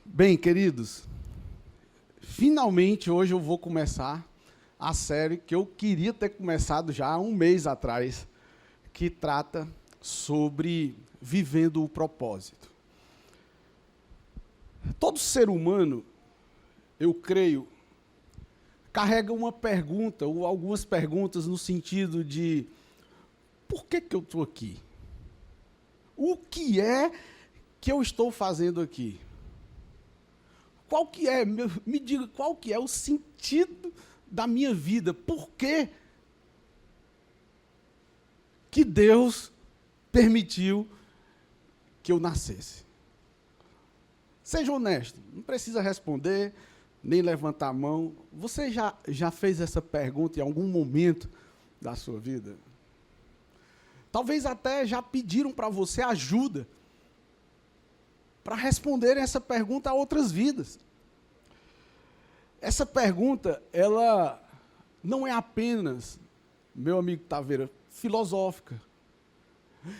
Bem, queridos, finalmente hoje eu vou começar a série que eu queria ter começado já há um mês atrás, que trata sobre vivendo o propósito. Todo ser humano, eu creio, carrega uma pergunta, ou algumas perguntas no sentido de: por que eu estou aqui? O que é que eu estou fazendo aqui? Qual que é, me diga, qual que é o sentido da minha vida? Por que que Deus permitiu que eu nascesse? Seja honesto, não precisa responder, nem levantar a mão. Você já fez essa pergunta em algum momento da sua vida? Talvez até já pediram para você ajuda para responder essa pergunta a outras vidas. Essa pergunta, ela não é apenas, meu amigo Taveira, filosófica.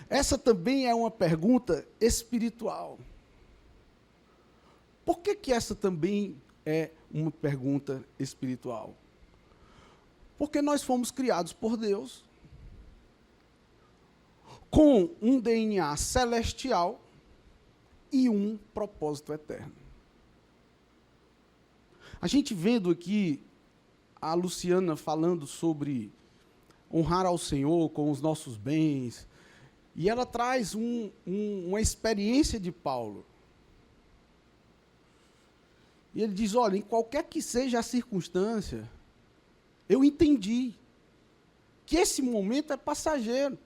Essa também é uma pergunta espiritual. Por que essa também é uma pergunta espiritual? Porque nós fomos criados por Deus com um DNA celestial e um propósito eterno. A gente vendo aqui a Luciana falando sobre honrar ao Senhor com os nossos bens, e ela traz uma experiência de Paulo. E ele diz: olha, em qualquer que seja a circunstância, eu entendi que esse momento é passageiro,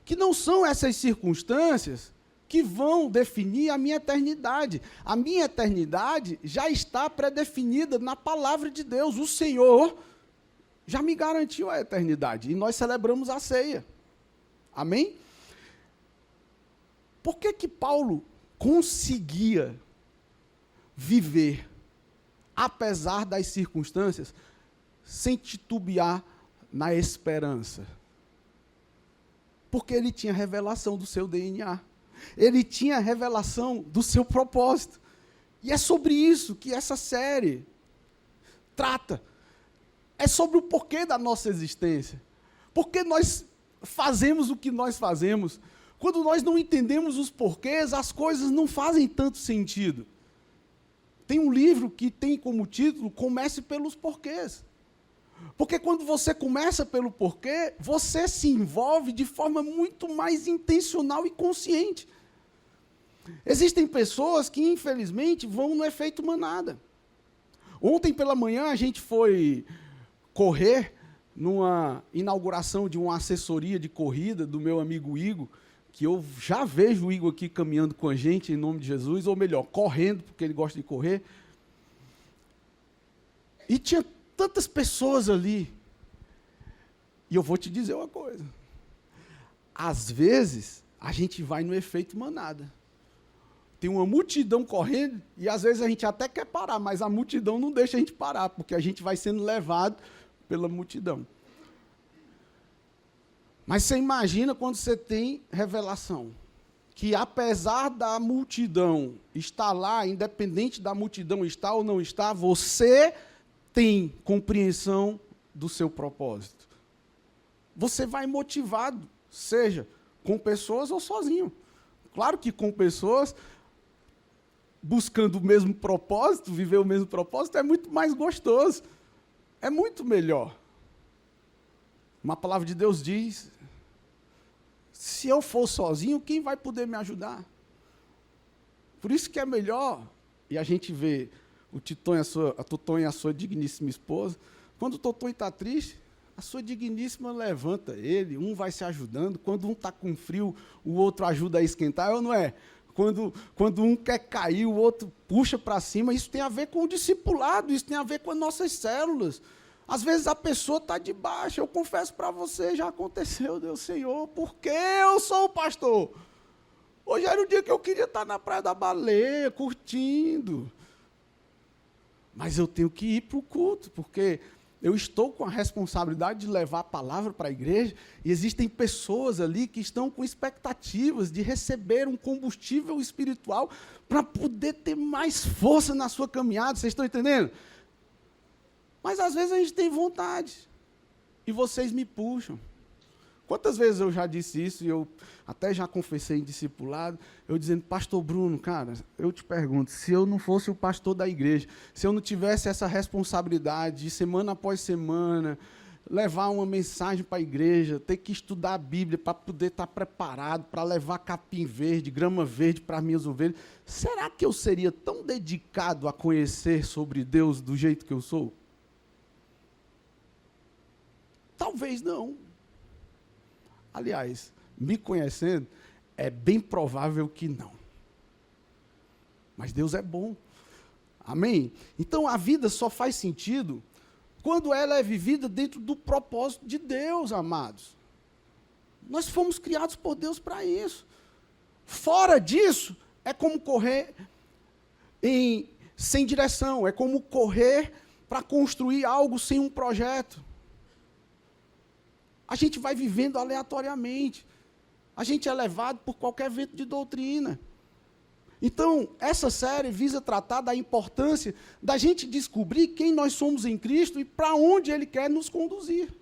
que não são essas circunstâncias que vão definir a minha eternidade. A minha eternidade já está pré-definida na palavra de Deus. O Senhor já me garantiu a eternidade. E nós celebramos a ceia. Amém? Por que Paulo conseguia viver, apesar das circunstâncias, sem titubear na esperança? Porque ele tinha revelação do seu DNA. Ele tinha revelação do seu propósito. E é sobre isso que essa série trata. É sobre o porquê da nossa existência. Por que nós fazemos o que nós fazemos? Quando nós não entendemos os porquês, as coisas não fazem tanto sentido. Tem um livro que tem como título: Comece pelos porquês. Porque quando você começa pelo porquê, você se envolve de forma muito mais intencional e consciente. Existem pessoas que, infelizmente, vão no efeito manada. Ontem pela manhã a gente foi correr numa inauguração de uma assessoria de corrida do meu amigo Igor, que eu já vejo o Igor aqui caminhando com a gente em nome de Jesus, ou melhor, correndo, porque ele gosta de correr. E tinha tantas pessoas ali. E eu vou te dizer uma coisa. Às vezes, a gente vai no efeito manada. Tem uma multidão correndo, e às vezes a gente até quer parar, mas a multidão não deixa a gente parar, porque a gente vai sendo levado pela multidão. Mas você imagina quando você tem revelação, que apesar da multidão estar lá, independente da multidão estar ou não estar, você tem compreensão do seu propósito. Você vai motivado, seja com pessoas ou sozinho. Claro que com pessoas, buscando o mesmo propósito, viver o mesmo propósito, é muito mais gostoso. É muito melhor. Uma palavra de Deus diz: se eu for sozinho, quem vai poder me ajudar? Por isso que é melhor, e a gente vê o Titonho, a Tutonha, a sua digníssima esposa, quando o Totonho está triste, a sua digníssima levanta ele, um vai se ajudando. Quando um está com frio, o outro ajuda a esquentar, ou não é? Quando um quer cair, o outro puxa para cima. Isso tem a ver com o discipulado, isso tem a ver com as nossas células. Às vezes a pessoa está de baixo. Eu confesso para você, já aconteceu, Deus, Senhor, por que eu sou o pastor? Hoje era o dia que eu queria estar na Praia da Baleia, curtindo. Mas eu tenho que ir para o culto, porque eu estou com a responsabilidade de levar a palavra para a igreja, e existem pessoas ali que estão com expectativas de receber um combustível espiritual para poder ter mais força na sua caminhada, vocês estão entendendo? Mas às vezes a gente tem vontade, e vocês me puxam. Quantas vezes eu já disse isso, e eu até já confessei em discipulado, eu dizendo, pastor Bruno, cara, eu te pergunto, se eu não fosse o pastor da igreja, se eu não tivesse essa responsabilidade de semana após semana, levar uma mensagem para a igreja, ter que estudar a Bíblia para poder estar preparado, para levar capim verde, grama verde para as minhas ovelhas, será que eu seria tão dedicado a conhecer sobre Deus do jeito que eu sou? Talvez não. Aliás, me conhecendo, é bem provável que não. Mas Deus é bom. Amém? Então, a vida só faz sentido quando ela é vivida dentro do propósito de Deus, amados. Nós fomos criados por Deus para isso. Fora disso, é como correr sem direção, é como correr para construir algo sem um projeto. A gente vai vivendo aleatoriamente. A gente é levado por qualquer vento de doutrina. Então, essa série visa tratar da importância da gente descobrir quem nós somos em Cristo e para onde Ele quer nos conduzir.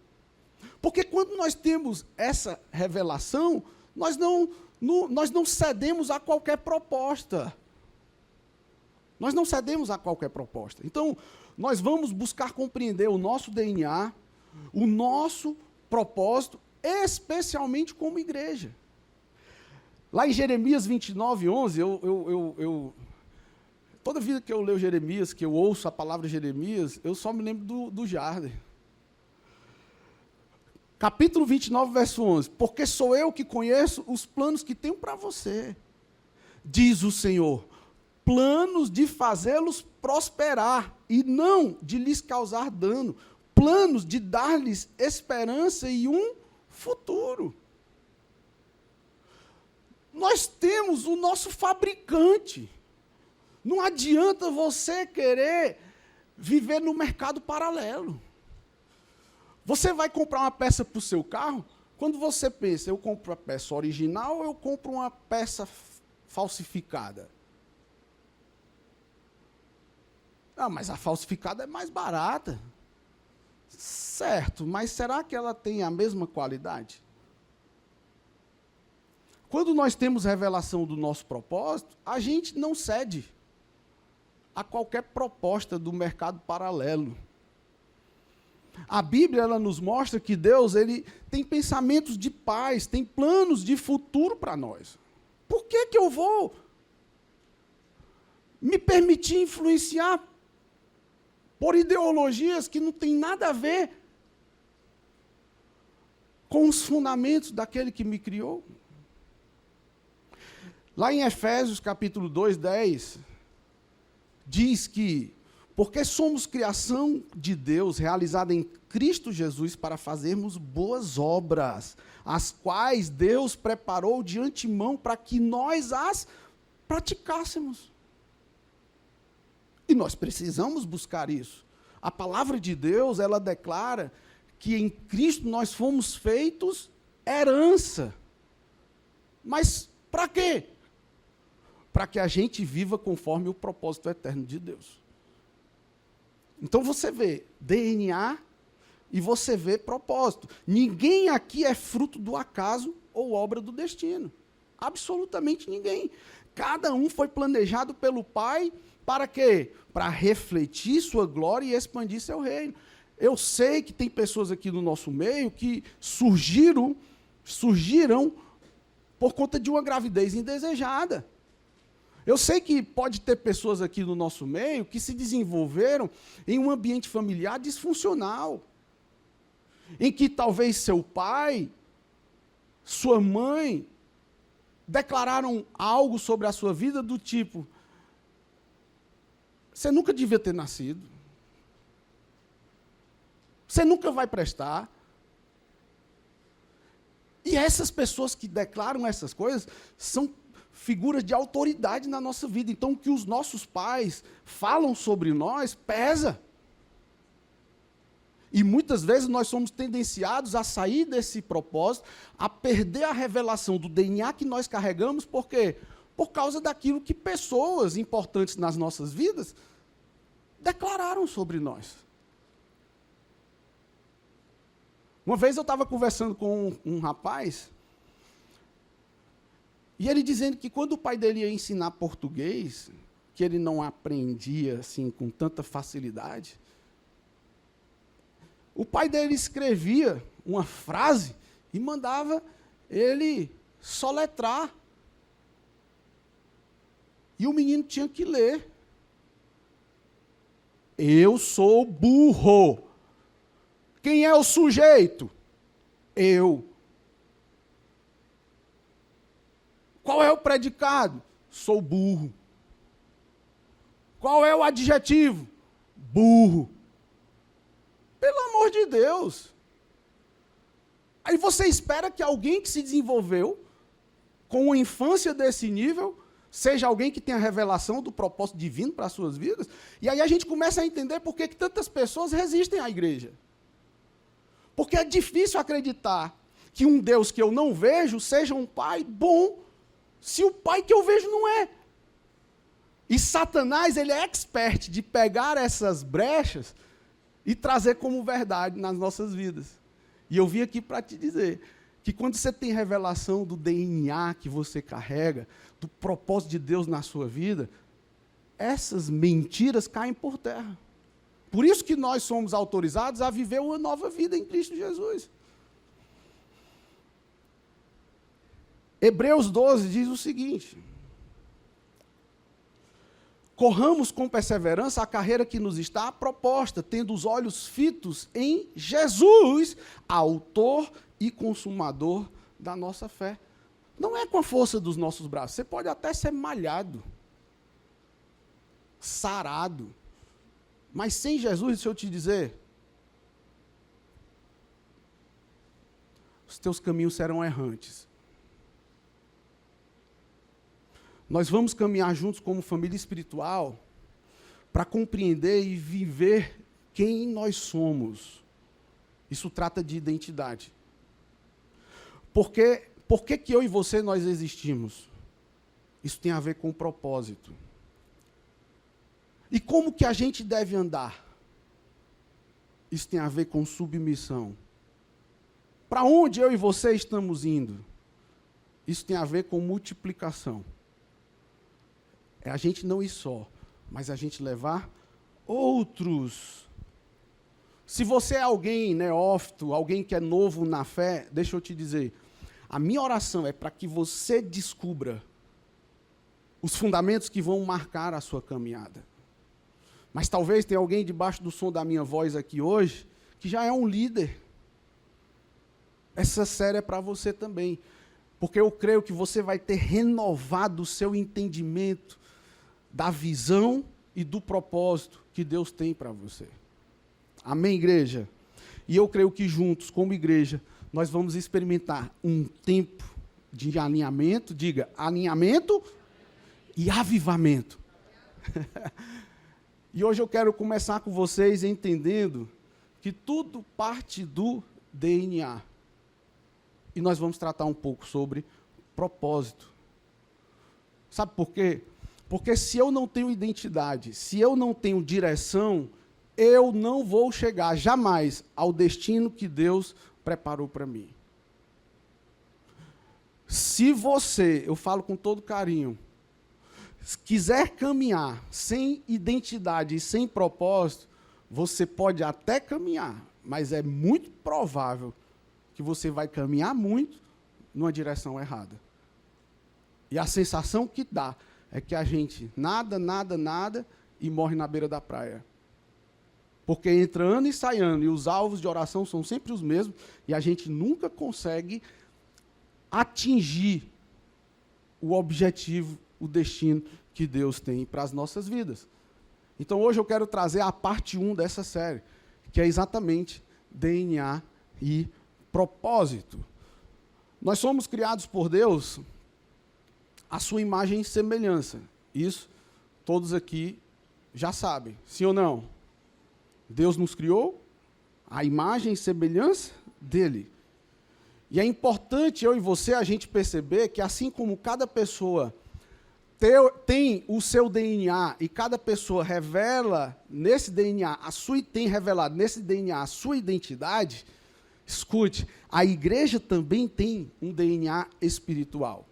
Porque quando nós temos essa revelação, nós não cedemos a qualquer proposta. Nós não cedemos a qualquer proposta. Então, nós vamos buscar compreender o nosso DNA, o nosso propósito, especialmente como igreja. Lá em Jeremias 29, 11, toda vida que eu leio Jeremias, que eu ouço a palavra Jeremias, eu só me lembro do Jardim. Capítulo 29, verso 11. Porque sou eu que conheço os planos que tenho para você, diz o Senhor, planos de fazê-los prosperar e não de lhes causar dano, planos de dar-lhes esperança e um futuro. Nós temos o nosso fabricante. Não adianta você querer viver no mercado paralelo. Você vai comprar uma peça para o seu carro, quando você pensa, eu compro a peça original ou eu compro uma peça falsificada? Ah, mas a falsificada é mais barata. Certo, mas será que ela tem a mesma qualidade? Quando nós temos revelação do nosso propósito, a gente não cede a qualquer proposta do mercado paralelo. A Bíblia ela nos mostra que Deus ele tem pensamentos de paz, tem planos de futuro para nós. Por que eu vou me permitir influenciar por ideologias que não têm nada a ver com os fundamentos daquele que me criou? Lá em Efésios, capítulo 2, 10, diz que, porque somos criação de Deus, realizada em Cristo Jesus, para fazermos boas obras, as quais Deus preparou de antemão para que nós as praticássemos. E nós precisamos buscar isso. A palavra de Deus, ela declara que em Cristo nós fomos feitos herança. Mas para quê? Para que a gente viva conforme o propósito eterno de Deus. Então você vê DNA e você vê propósito. Ninguém aqui é fruto do acaso ou obra do destino. Absolutamente ninguém. Cada um foi planejado pelo Pai para quê? Para refletir sua glória e expandir seu reino. Eu sei que tem pessoas aqui no nosso meio que surgiram por conta de uma gravidez indesejada. Eu sei que pode ter pessoas aqui no nosso meio que se desenvolveram em um ambiente familiar disfuncional, em que talvez seu pai, sua mãe, declararam algo sobre a sua vida do tipo, você nunca devia ter nascido, você nunca vai prestar. E essas pessoas que declaram essas coisas são figuras de autoridade na nossa vida. Então, o que os nossos pais falam sobre nós pesa. E muitas vezes nós somos tendenciados a sair desse propósito, a perder a revelação do DNA que nós carregamos, por quê? Por causa daquilo que pessoas importantes nas nossas vidas declararam sobre nós. Uma vez eu estava conversando com um rapaz, e ele dizendo que quando o pai dele ia ensinar português, que ele não aprendia assim com tanta facilidade, o pai dele escrevia uma frase e mandava ele soletrar. E o menino tinha que ler. Eu sou burro. Quem é o sujeito? Eu. Qual é o predicado? Sou burro. Qual é o adjetivo? Burro. Pelo amor de Deus. Aí você espera que alguém que se desenvolveu com uma infância desse nível seja alguém que tenha revelação do propósito divino para as suas vidas? E aí a gente começa a entender por que tantas pessoas resistem à igreja. Porque é difícil acreditar que um Deus que eu não vejo seja um pai bom, se o pai que eu vejo não é. E Satanás, ele é expert de pegar essas brechas e trazer como verdade nas nossas vidas. E eu vim aqui para te dizer que quando você tem revelação do DNA que você carrega, do propósito de Deus na sua vida, essas mentiras caem por terra. Por isso que nós somos autorizados a viver uma nova vida em Cristo Jesus. Hebreus 12 diz o seguinte: corramos com perseverança a carreira que nos está proposta, tendo os olhos fitos em Jesus, autor e consumador da nossa fé. Não é com a força dos nossos braços. Você pode até ser malhado, sarado, mas sem Jesus, deixa eu te dizer, os teus caminhos serão errantes. Nós vamos caminhar juntos como família espiritual para compreender e viver quem nós somos. Isso trata de identidade. Por que que eu e você nós existimos? Isso tem a ver com propósito. E como que a gente deve andar? Isso tem a ver com submissão. Para onde eu e você estamos indo? Isso tem a ver com multiplicação. É a gente não ir só, mas a gente levar outros. Se você é alguém neófito, alguém que é novo na fé, deixa eu te dizer, a minha oração é para que você descubra os fundamentos que vão marcar a sua caminhada. Mas talvez tenha alguém debaixo do som da minha voz aqui hoje, que já é um líder. Essa série é para você também, porque eu creio que você vai ter renovado o seu entendimento da visão e do propósito que Deus tem para você. Amém, igreja? E eu creio que juntos, como igreja, nós vamos experimentar um tempo de alinhamento, diga, alinhamento e avivamento. E hoje eu quero começar com vocês entendendo que tudo parte do DNA. E nós vamos tratar um pouco sobre propósito. Sabe por quê? Porque se eu não tenho identidade, se eu não tenho direção, eu não vou chegar jamais ao destino que Deus preparou para mim. Se você, eu falo com todo carinho, quiser caminhar sem identidade e sem propósito, você pode até caminhar, mas é muito provável que você vai caminhar muito numa direção errada. E a sensação que dá é que a gente nada e morre na beira da praia. Porque entra ano e sai ano, e os alvos de oração são sempre os mesmos, e a gente nunca consegue atingir o objetivo, o destino que Deus tem para as nossas vidas. Então hoje eu quero trazer a parte 1 dessa série, que é exatamente DNA e propósito. Nós somos criados por Deus a sua imagem e semelhança. Isso todos aqui já sabem, sim ou não? Deus nos criou A imagem e semelhança dele. E é importante eu e você a gente perceber que assim como cada pessoa tem o seu DNA e cada pessoa revela nesse DNA tem revelado nesse DNA a sua identidade, escute, a igreja também tem um DNA espiritual.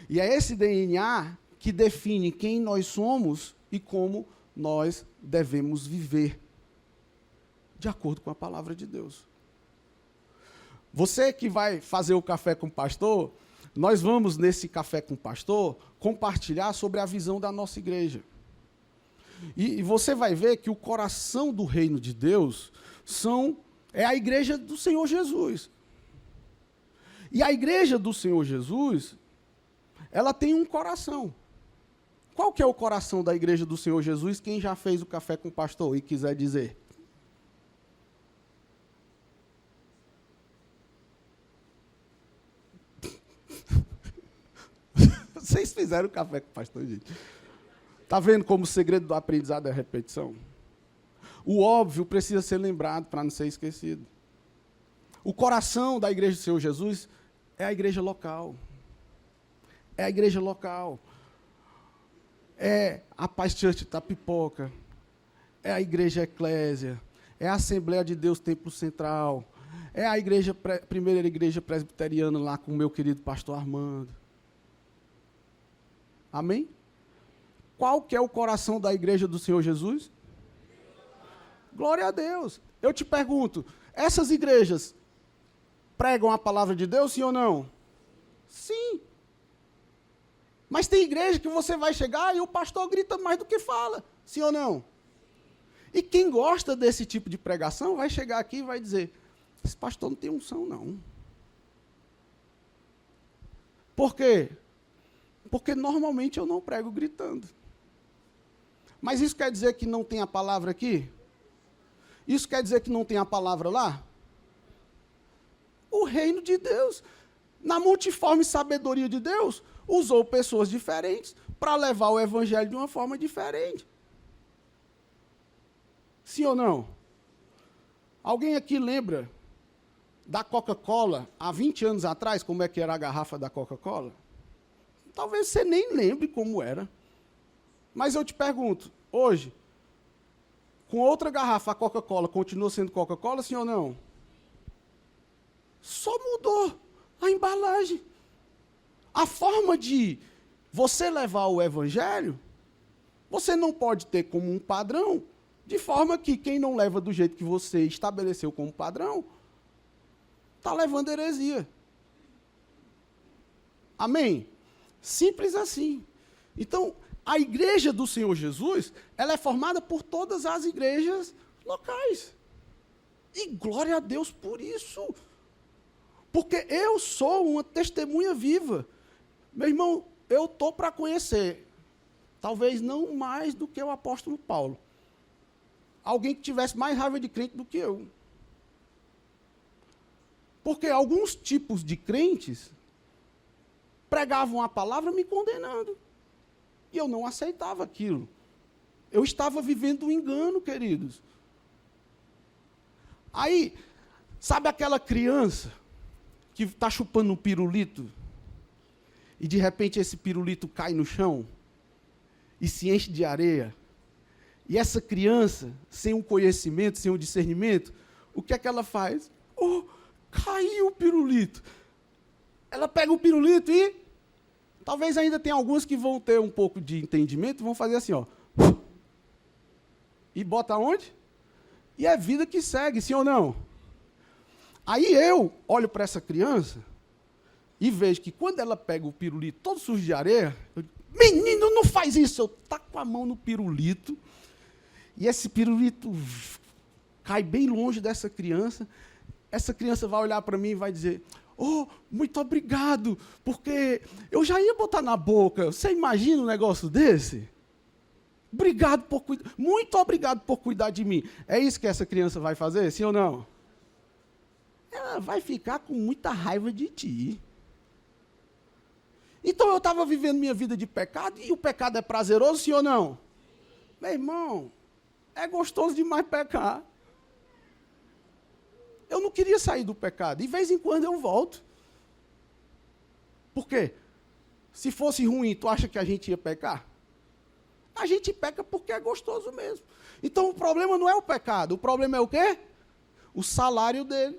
E é esse DNA que define quem nós somos e como nós devemos viver, de acordo com a palavra de Deus. Você que vai fazer o café com o pastor, nós vamos, nesse café com o pastor, compartilhar sobre a visão da nossa igreja. E você vai ver que o coração do reino de Deus é a igreja do Senhor Jesus. E a igreja do Senhor Jesus, ela tem um coração. Qual que é o coração da igreja do Senhor Jesus? Quem já fez o café com o pastor e quiser dizer? Vocês fizeram o café com o pastor, gente. Está vendo como o segredo do aprendizado é a repetição? O óbvio precisa ser lembrado para não ser esquecido. O coração da igreja do Senhor Jesus é a igreja local. É a igreja local. É a Paz Church Itapipoca. É a igreja Eclésia. É a Assembleia de Deus Templo Central. É a primeira igreja presbiteriana lá com o meu querido pastor Armando. Amém? Qual que é o coração da igreja do Senhor Jesus? Glória a Deus. Eu te pergunto, essas igrejas pregam a palavra de Deus, sim ou não? Sim. Mas tem igreja que você vai chegar e o pastor grita mais do que fala, sim ou não? E quem gosta desse tipo de pregação vai chegar aqui e vai dizer, esse pastor não tem unção, não. Por quê? Porque normalmente eu não prego gritando. Mas isso quer dizer que não tem a palavra aqui? Isso quer dizer que não tem a palavra lá? O reino de Deus, na multiforme sabedoria de Deus, usou pessoas diferentes para levar o evangelho de uma forma diferente. Sim ou não? Alguém aqui lembra da Coca-Cola, há 20 anos atrás, como é que era a garrafa da Coca-Cola? Talvez você nem lembre como era. Mas eu te pergunto, hoje, com outra garrafa, a Coca-Cola continua sendo Coca-Cola, sim ou não? Só mudou a embalagem. A forma de você levar o evangelho, você não pode ter como um padrão, de forma que quem não leva do jeito que você estabeleceu como padrão, está levando heresia. Amém? Simples assim. Então, a igreja do Senhor Jesus, ela é formada por todas as igrejas locais. E glória a Deus por isso. Porque eu sou uma testemunha viva. Meu irmão, eu estou para conhecer, talvez não mais do que o apóstolo Paulo. Alguém que tivesse mais raiva de crente do que eu. Porque alguns tipos de crentes pregavam a palavra me condenando. E eu não aceitava aquilo. Eu estava vivendo um engano, queridos. Aí, sabe aquela criança que está chupando um pirulito e de repente esse pirulito cai no chão e se enche de areia? E essa criança, sem um conhecimento, sem um discernimento, o que é que ela faz? Oh, caiu o pirulito. Ela pega o pirulito e talvez ainda tenha alguns que vão ter um pouco de entendimento, vão fazer assim, ó. E bota onde? E é vida que segue, sim ou não? Aí eu olho para essa criança e vejo que quando ela pega o pirulito todo sujo de areia, eu digo, menino, não faz isso. Eu taco a mão no pirulito e esse pirulito cai bem longe dessa criança. Essa criança vai olhar para mim e vai dizer, oh, muito obrigado, porque eu já ia botar na boca. Você imagina um negócio desse? Obrigado por cuidar, muito obrigado por cuidar de mim. É isso que essa criança vai fazer, sim ou não? Ela vai ficar com muita raiva de ti. Então eu estava vivendo minha vida de pecado, e o pecado é prazeroso, sim ou não? Meu irmão, é gostoso demais pecar. Eu não queria sair do pecado. De vez em quando eu volto. Por quê? Se fosse ruim, tu acha que a gente ia pecar? A gente peca porque é gostoso mesmo. Então o problema não é o pecado. O problema é o quê? O salário dele.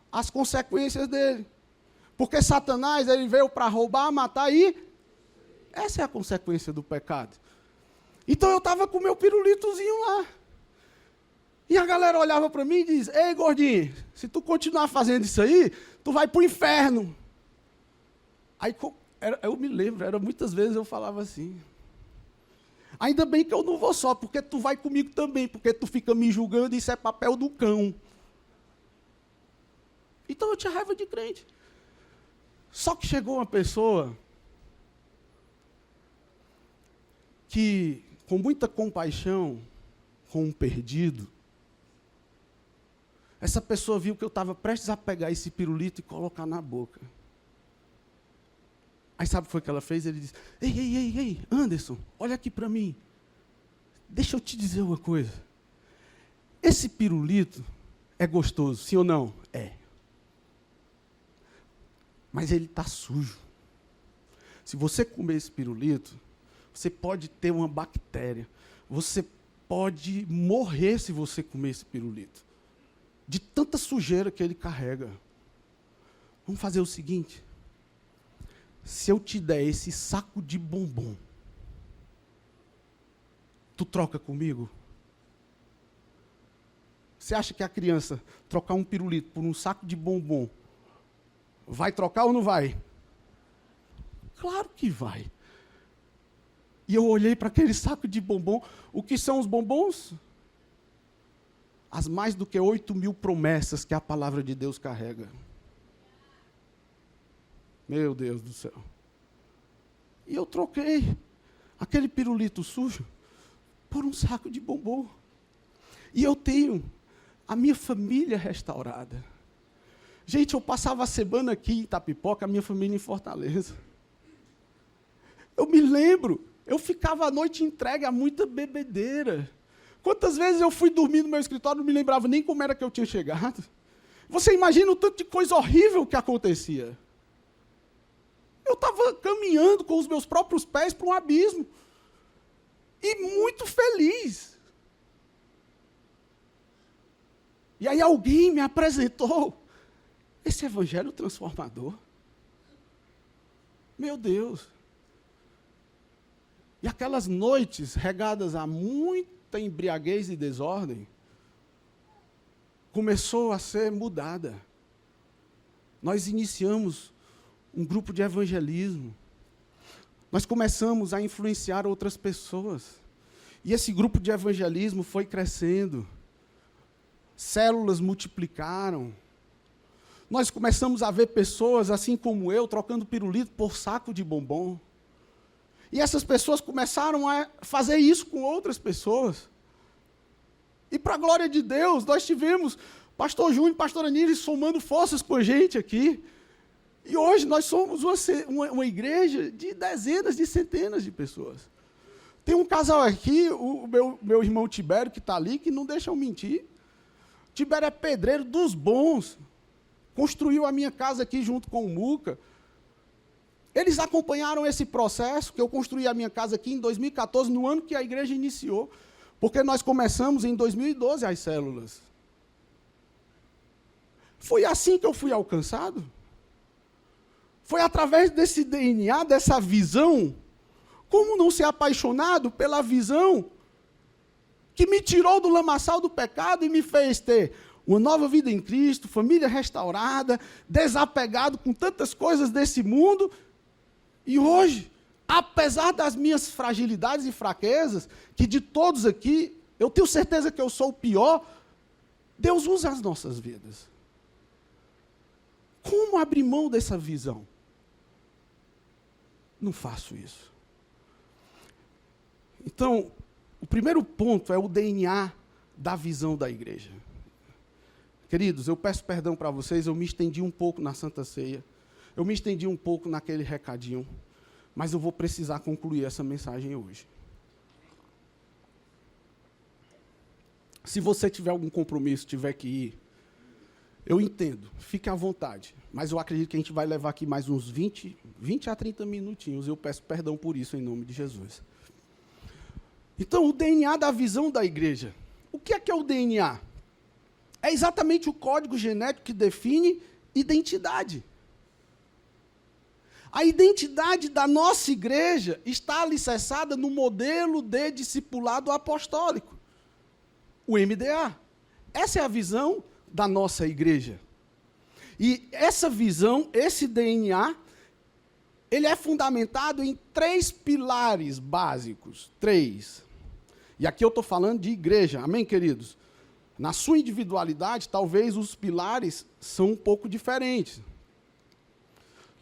As consequências dele. Porque Satanás, ele veio para roubar, matar e... Essa é a consequência do pecado. Então eu estava com o meu pirulitozinho lá. E a galera olhava para mim e diz: ei, gordinho, se tu continuar fazendo isso aí, tu vai para o inferno. Aí eu me lembro, muitas vezes eu falava assim: ainda bem que eu não vou só, porque tu vai comigo também, porque tu fica me julgando e isso é papel do cão. Então eu tinha raiva de crente. Só que chegou uma pessoa que, com muita compaixão, com um perdido, essa pessoa viu que eu estava prestes a pegar esse pirulito e colocar na boca. Aí sabe o que foi que ela fez? Ele disse: ei, Anderson, olha aqui para mim. Deixa eu te dizer uma coisa. Esse pirulito é gostoso, sim ou não? É. Mas ele está sujo. Se você comer esse pirulito, você pode ter uma bactéria. Você pode morrer se você comer esse pirulito. De tanta sujeira que ele carrega. Vamos fazer o seguinte. Se eu te der esse saco de bombom, tu troca comigo? Você acha que a criança trocar um pirulito por um saco de bombom vai trocar ou não vai? Claro que vai. E eu olhei para aquele saco de bombom. O que são os bombons? As mais do que 8.000 promessas que a palavra de Deus carrega. Meu Deus do céu. E eu troquei aquele pirulito sujo por um saco de bombom. E eu tenho a minha família restaurada. Gente, eu passava a semana aqui em Itapipoca, a minha família em Fortaleza. Eu me lembro, eu ficava à noite entregue a muita bebedeira. Quantas vezes eu fui dormir no meu escritório, não me lembrava nem como era que eu tinha chegado. Você imagina o tanto de coisa horrível que acontecia. Eu estava caminhando com os meus próprios pés para um abismo. E muito feliz. E aí alguém me apresentou esse evangelho transformador. Meu Deus. E aquelas noites regadas a muita embriaguez e desordem, começou a ser mudada. Nós iniciamos um grupo de evangelismo. Nós começamos a influenciar outras pessoas. E esse grupo de evangelismo foi crescendo. Células multiplicaram. Nós começamos a ver pessoas, assim como eu, trocando pirulito por saco de bombom. E essas pessoas começaram a fazer isso com outras pessoas. E, para a glória de Deus, nós tivemos pastor Júnior e pastora Níris somando forças com a gente aqui. E hoje nós somos uma igreja de dezenas, de centenas de pessoas. Tem um casal aqui, o meu irmão Tibério, que está ali, que não deixa eu mentir. Tibério é pedreiro dos bons. Construiu a minha casa aqui junto com o Muca. Eles acompanharam esse processo, que eu construí a minha casa aqui em 2014, no ano que a igreja iniciou, porque nós começamos em 2012 as células. Foi assim que eu fui alcançado. Foi através desse DNA, dessa visão. Como não ser apaixonado pela visão que me tirou do lamaçal do pecado e me fez ter uma nova vida em Cristo, família restaurada, desapegado com tantas coisas desse mundo. E hoje, apesar das minhas fragilidades e fraquezas, que de todos aqui, eu tenho certeza que eu sou o pior, Deus usa as nossas vidas. Como abrir mão dessa visão? Não faço isso. Então, o primeiro ponto é o DNA da visão da igreja. Queridos, eu peço perdão para vocês, eu me estendi um pouco na Santa Ceia, eu me estendi um pouco naquele recadinho, mas eu vou precisar concluir essa mensagem hoje. Se você tiver algum compromisso, tiver que ir, Eu entendo, fique à vontade, mas eu acredito que a gente vai levar aqui mais uns 20 a 30 minutinhos. Eu peço perdão por isso, em nome de Jesus. Então, o DNA da visão da igreja. O que é o DNA? É exatamente o código genético que define identidade. A identidade da nossa igreja está alicerçada no modelo de discipulado apostólico, o MDA. Essa é a visão da nossa igreja. E essa visão, esse DNA, ele é fundamentado em 3 pilares básicos. 3. E aqui eu estou falando de igreja, amém, queridos? Na sua individualidade, talvez os pilares são um pouco diferentes.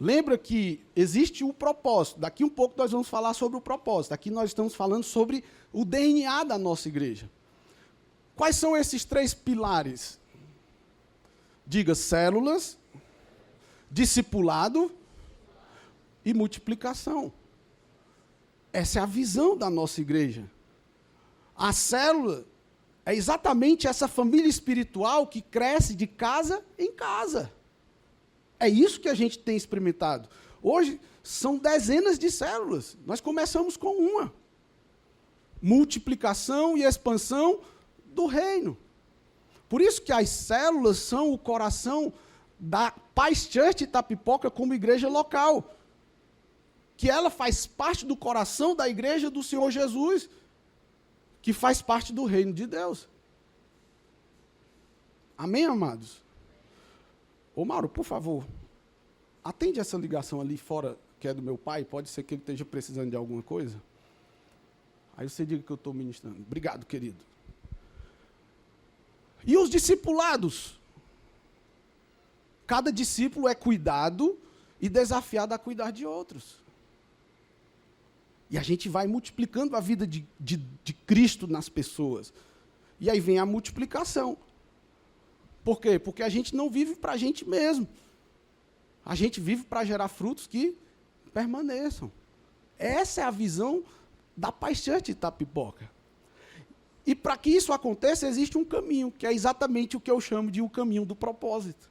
Lembra que existe o propósito. Daqui um pouco nós vamos falar sobre o propósito. Aqui nós estamos falando sobre o DNA da nossa igreja. Quais são esses 3 pilares? Diga: células, discipulado e multiplicação. Essa é a visão da nossa igreja. A célula é exatamente essa família espiritual que cresce de casa em casa. É isso que a gente tem experimentado. Hoje, são dezenas de células. Nós começamos com uma. Multiplicação e expansão do reino. Por isso que as células são o coração da Paz Church Itapipoca como igreja local. Que ela faz parte do coração da igreja do Senhor Jesus, que faz parte do reino de Deus. Amém, amados? Ô Mauro, por favor, atende essa ligação ali fora, que é do meu pai, pode ser que ele esteja precisando de alguma coisa. Aí você diga que eu estou ministrando. Obrigado, querido. E os discipulados? Cada discípulo é cuidado e desafiado a cuidar de outros. E a gente vai multiplicando a vida de Cristo nas pessoas. E aí vem a multiplicação. Por quê? Porque a gente não vive para a gente mesmo. A gente vive para gerar frutos que permaneçam. Essa é a visão da Paz Church Itapipoca. E para que isso aconteça, existe um caminho, que é exatamente o que eu chamo de o caminho do propósito.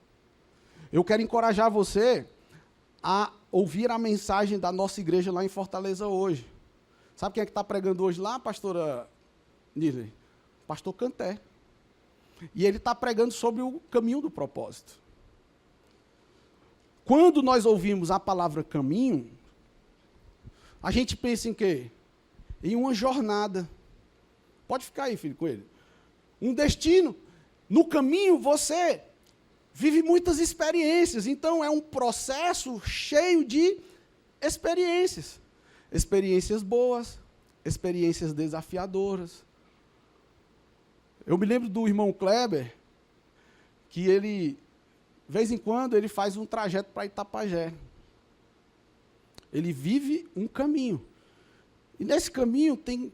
Eu quero encorajar você a ouvir a mensagem da nossa igreja lá em Fortaleza hoje. Sabe quem é que está pregando hoje lá, pastora Nirley? Pastor Canté. E ele está pregando sobre o caminho do propósito. Quando nós ouvimos a palavra caminho, a gente pensa em quê? Em uma jornada. Pode ficar aí, filho, com ele. Um destino. No caminho, você vive muitas experiências. Então, é um processo cheio de experiências. Experiências boas, experiências desafiadoras. Eu me lembro do irmão Kleber, que ele, de vez em quando, ele faz um trajeto para Itapajé. Ele vive um caminho. E nesse caminho tem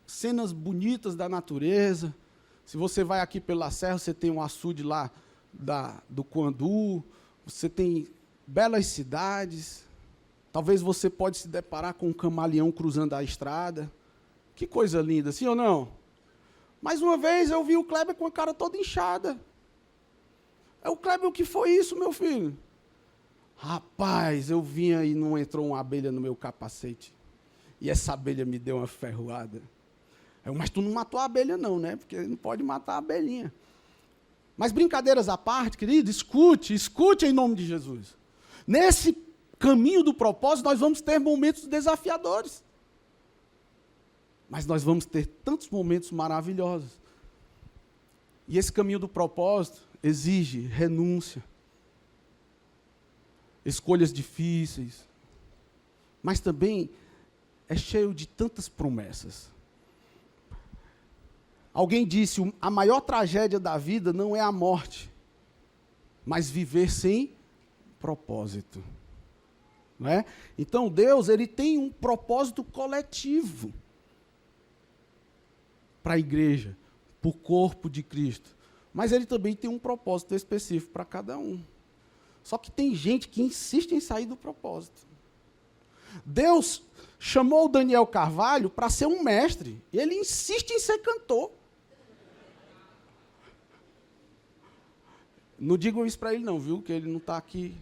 cenas bonitas da natureza. Se você vai aqui pela serra, você tem um açude lá do Quandu, você tem belas cidades. Talvez você pode se deparar com um camaleão cruzando a estrada. Que coisa linda, sim ou não? Mais uma vez eu vi o Kleber com a cara toda inchada. O Kleber, o que foi isso, meu filho? Rapaz, eu vinha e não entrou uma abelha no meu capacete. E essa abelha me deu uma ferroada. Mas tu não matou a abelha não, né? Porque não pode matar a abelhinha. Mas brincadeiras à parte, querido, escute em nome de Jesus. Nesse caminho do propósito, nós vamos ter momentos desafiadores. Mas nós vamos ter tantos momentos maravilhosos. E esse caminho do propósito exige renúncia, escolhas difíceis, mas também é cheio de tantas promessas. Alguém disse, a maior tragédia da vida não é a morte, mas viver sem propósito. Não é? Então, Deus, ele tem um propósito coletivo para a igreja, para o corpo de Cristo. Mas ele também tem um propósito específico para cada um. Só que tem gente que insiste em sair do propósito. Deus chamou o Daniel Carvalho para ser um mestre. E ele insiste em ser cantor. Não digam isso para ele não, viu? Que ele não está aqui.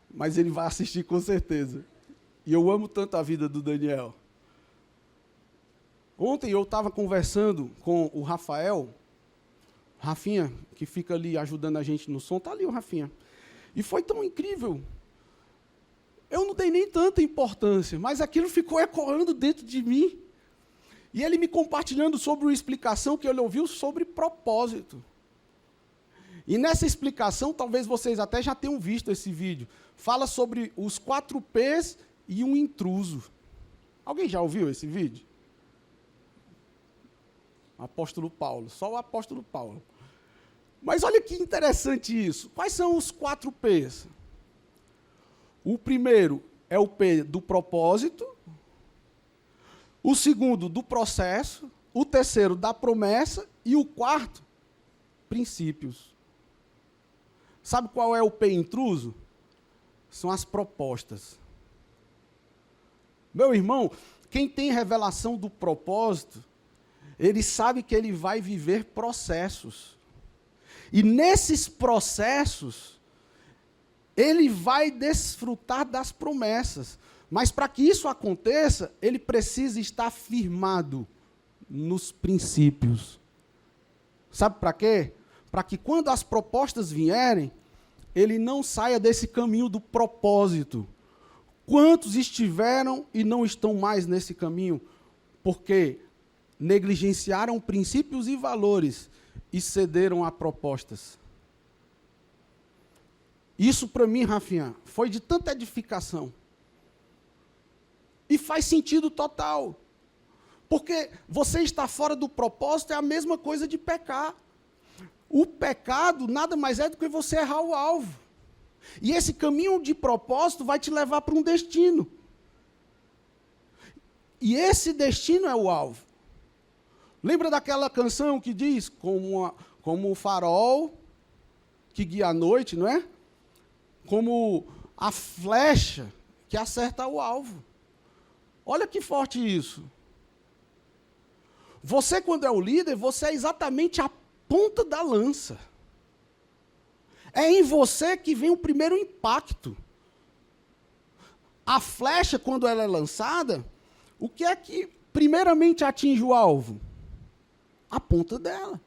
Mas ele vai assistir com certeza. E eu amo tanto a vida do Daniel. Ontem eu estava conversando com o Rafael, Rafinha, que fica ali ajudando a gente no som, está ali o Rafinha. E foi tão incrível. Eu não dei nem tanta importância, mas aquilo ficou ecoando dentro de mim. E ele me compartilhando sobre uma explicação que ele ouviu sobre propósito. E nessa explicação, talvez vocês até já tenham visto esse vídeo. Fala sobre os 4 P's e um intruso. Alguém já ouviu esse vídeo? Apóstolo Paulo, só o apóstolo Paulo. Mas olha que interessante isso. Quais são os 4 P's? O primeiro é o P do propósito. O segundo, do processo. O terceiro, da promessa. E o quarto, princípios. Sabe qual é o P intruso? São as propostas. Meu irmão, quem tem revelação do propósito, ele sabe que ele vai viver processos. E nesses processos, ele vai desfrutar das promessas. Mas para que isso aconteça, ele precisa estar firmado nos princípios. Sabe para quê? Para que quando as propostas vierem, ele não saia desse caminho do propósito. Quantos estiveram e não estão mais nesse caminho? Porque negligenciaram princípios e valores e cederam a propostas. Isso para mim, Rafinha, foi de tanta edificação. E faz sentido total. Porque você estar fora do propósito é a mesma coisa de pecar. O pecado nada mais é do que você errar o alvo. E esse caminho de propósito vai te levar para um destino. E esse destino é o alvo. Lembra daquela canção que diz, como o farol que guia a noite, não é? Como a flecha que acerta o alvo. Olha que forte isso. Você, quando é o líder, você é exatamente a ponta da lança. É em você que vem o primeiro impacto. A flecha, quando ela é lançada, o que é que primeiramente atinge o alvo? A ponta dela.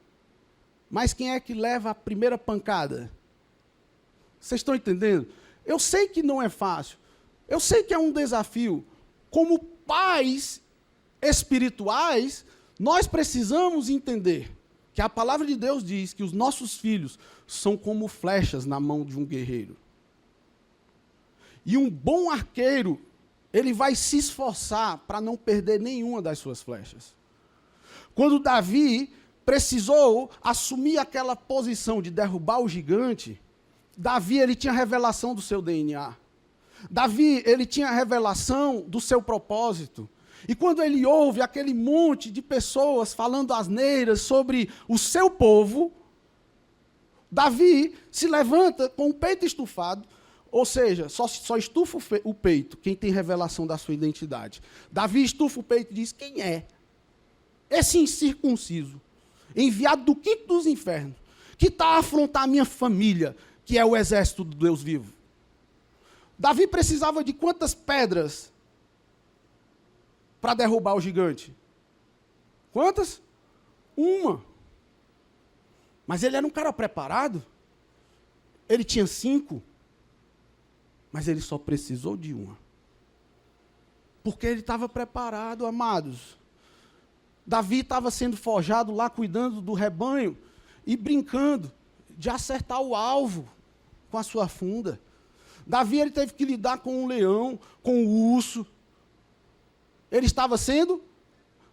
Mas quem é que leva a primeira pancada? Vocês estão entendendo? Eu sei que não é fácil. Eu sei que é um desafio. Como pais espirituais, nós precisamos entender que a palavra de Deus diz que os nossos filhos são como flechas na mão de um guerreiro. E um bom arqueiro, ele vai se esforçar para não perder nenhuma das suas flechas. Quando Davi precisou assumir aquela posição de derrubar o gigante, Davi ele tinha revelação do seu DNA. Davi ele tinha revelação do seu propósito. E quando ele ouve aquele monte de pessoas falando asneiras sobre o seu povo, Davi se levanta com o peito estufado, ou seja, só estufa o peito quem tem revelação da sua identidade. Davi estufa o peito e diz, quem é? Esse incircunciso, enviado do quinto dos infernos, que está a afrontar a minha família, que é o exército do Deus vivo. Davi precisava de quantas pedras para derrubar o gigante? Quantas? Uma. Mas ele era um cara preparado. Ele tinha 5. Mas ele só precisou de uma. Porque ele estava preparado, amados. Davi estava sendo forjado lá, cuidando do rebanho e brincando de acertar o alvo com a sua funda. Davi ele teve que lidar com um leão, com o urso. Ele estava sendo...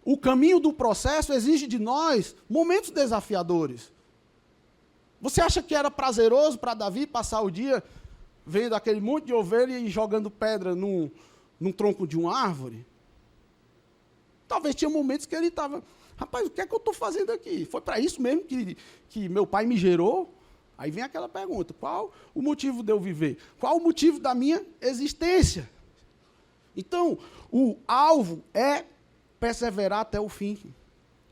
O caminho do processo exige de nós momentos desafiadores. Você acha que era prazeroso para Davi passar o dia vendo aquele monte de ovelha e jogando pedra num tronco de uma árvore? Talvez tinha momentos que ele estava... Rapaz, o que é que eu estou fazendo aqui? Foi para isso mesmo que meu pai me gerou? Aí vem aquela pergunta, qual o motivo de eu viver? Qual o motivo da minha existência? Então, o alvo é perseverar até o fim.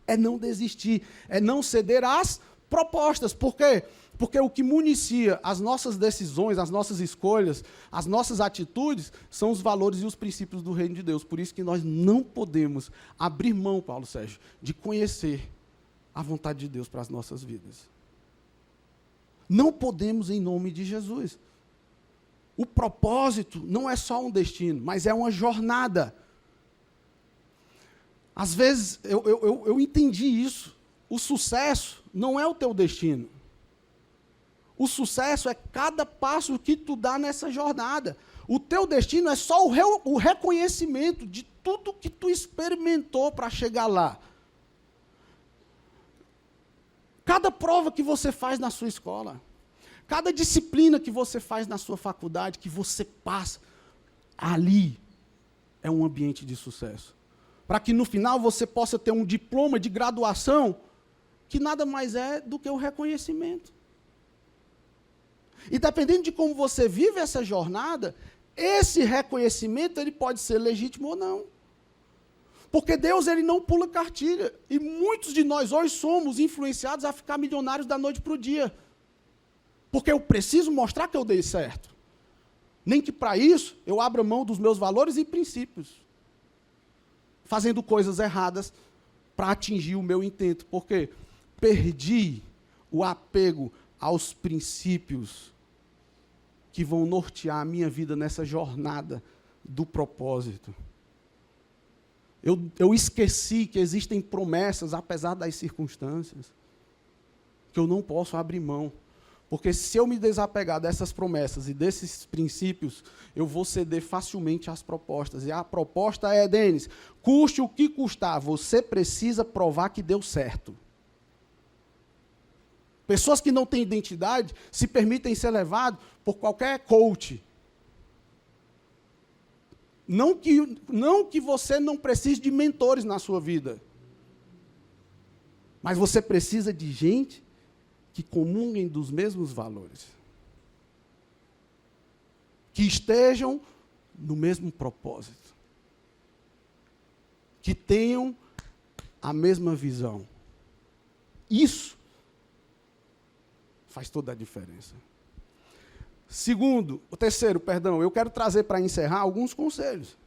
É não desistir, é não ceder às propostas. Por quê? Porque o que municia as nossas decisões, as nossas escolhas, as nossas atitudes, são os valores e os princípios do reino de Deus. Por isso que nós não podemos abrir mão, Paulo Sérgio, de conhecer a vontade de Deus para as nossas vidas. Não podemos em nome de Jesus. O propósito não é só um destino, mas é uma jornada. Às vezes, eu entendi isso. O sucesso não é o teu destino. O sucesso é cada passo que tu dá nessa jornada. O teu destino é só o reconhecimento de tudo que tu experimentou para chegar lá. Cada prova que você faz na sua escola, cada disciplina que você faz na sua faculdade, que você passa, ali é um ambiente de sucesso. Para que no final você possa ter um diploma de graduação que nada mais é do que o reconhecimento. E dependendo de como você vive essa jornada, esse reconhecimento ele pode ser legítimo ou não. Porque Deus ele não pula cartilha. E muitos de nós hoje somos influenciados a ficar milionários da noite para o dia. Porque eu preciso mostrar que eu dei certo. Nem que para isso eu abra mão dos meus valores e princípios. Fazendo coisas erradas para atingir o meu intento. Porque perdi o apego aos princípios que vão nortear a minha vida nessa jornada do propósito. Eu esqueci que existem promessas, apesar das circunstâncias, que eu não posso abrir mão. Porque se eu me desapegar dessas promessas e desses princípios, eu vou ceder facilmente às propostas. E a proposta é, Denis, custe o que custar, você precisa provar que deu certo. Pessoas que não têm identidade se permitem ser levadas por qualquer coach. Não que você não precise de mentores na sua vida. Mas você precisa de gente que comunguem dos mesmos valores. Que estejam no mesmo propósito. Que tenham a mesma visão. Isso faz toda a diferença. Terceiro, eu quero trazer para encerrar alguns conselhos.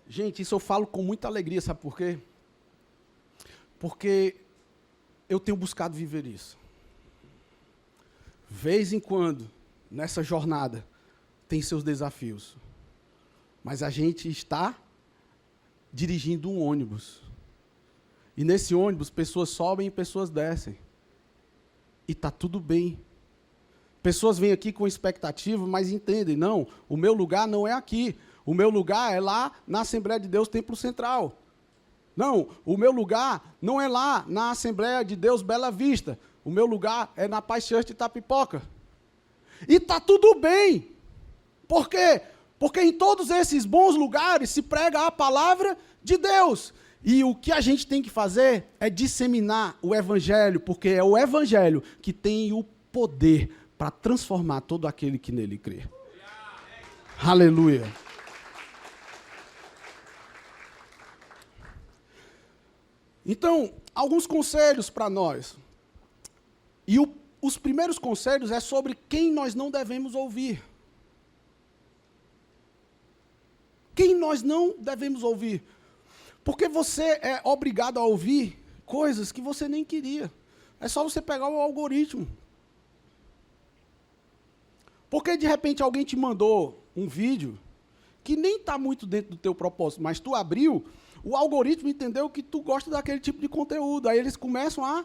Gente, isso eu falo com muita alegria, sabe por quê? Porque eu tenho buscado viver isso. Vez em quando, nessa jornada, tem seus desafios. Mas a gente está dirigindo um ônibus. E nesse ônibus, pessoas sobem e pessoas descem. E está tudo bem. Pessoas vêm aqui com expectativa, mas entendem, não, o meu lugar não é aqui. O meu lugar é lá na Assembleia de Deus Templo Central. Não, o meu lugar não é lá na Assembleia de Deus Bela Vista. O meu lugar é na Paz Church de Itapipoca. E está tudo bem. Por quê? Porque em todos esses bons lugares se prega a palavra de Deus. E o que a gente tem que fazer é disseminar o Evangelho, porque é o Evangelho que tem o poder para transformar todo aquele que nele crê. Aleluia. Então, alguns conselhos para nós. E os primeiros conselhos é sobre quem nós não devemos ouvir. Quem nós não devemos ouvir. Porque você é obrigado a ouvir coisas que você nem queria. É só você pegar o algoritmo. Porque, de repente, alguém te mandou um vídeo que nem está muito dentro do teu propósito, mas tu abriu, o algoritmo entendeu que tu gosta daquele tipo de conteúdo. Aí eles começam a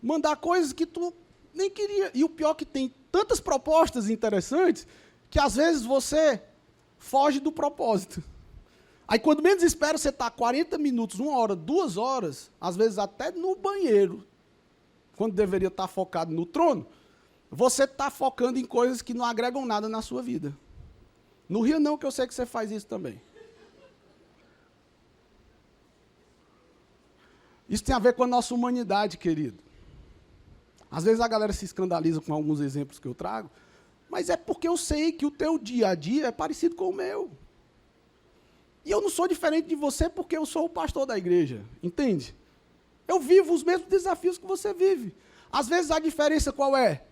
mandar coisas que tu nem queria. E o pior é que tem tantas propostas interessantes que, às vezes, você foge do propósito. Aí, quando menos espera, você está 40 minutos, 1 hora, 2 horas, às vezes até no banheiro, quando deveria estar focado no trono, você está focando em coisas que não agregam nada na sua vida. Não ria não, que eu sei que você faz isso também. Isso tem a ver com a nossa humanidade, querido. Às vezes a galera se escandaliza com alguns exemplos que eu trago, mas é porque eu sei que o teu dia a dia é parecido com o meu. E eu não sou diferente de você porque eu sou o pastor da igreja, entende? Eu vivo os mesmos desafios que você vive. Às vezes a diferença qual é?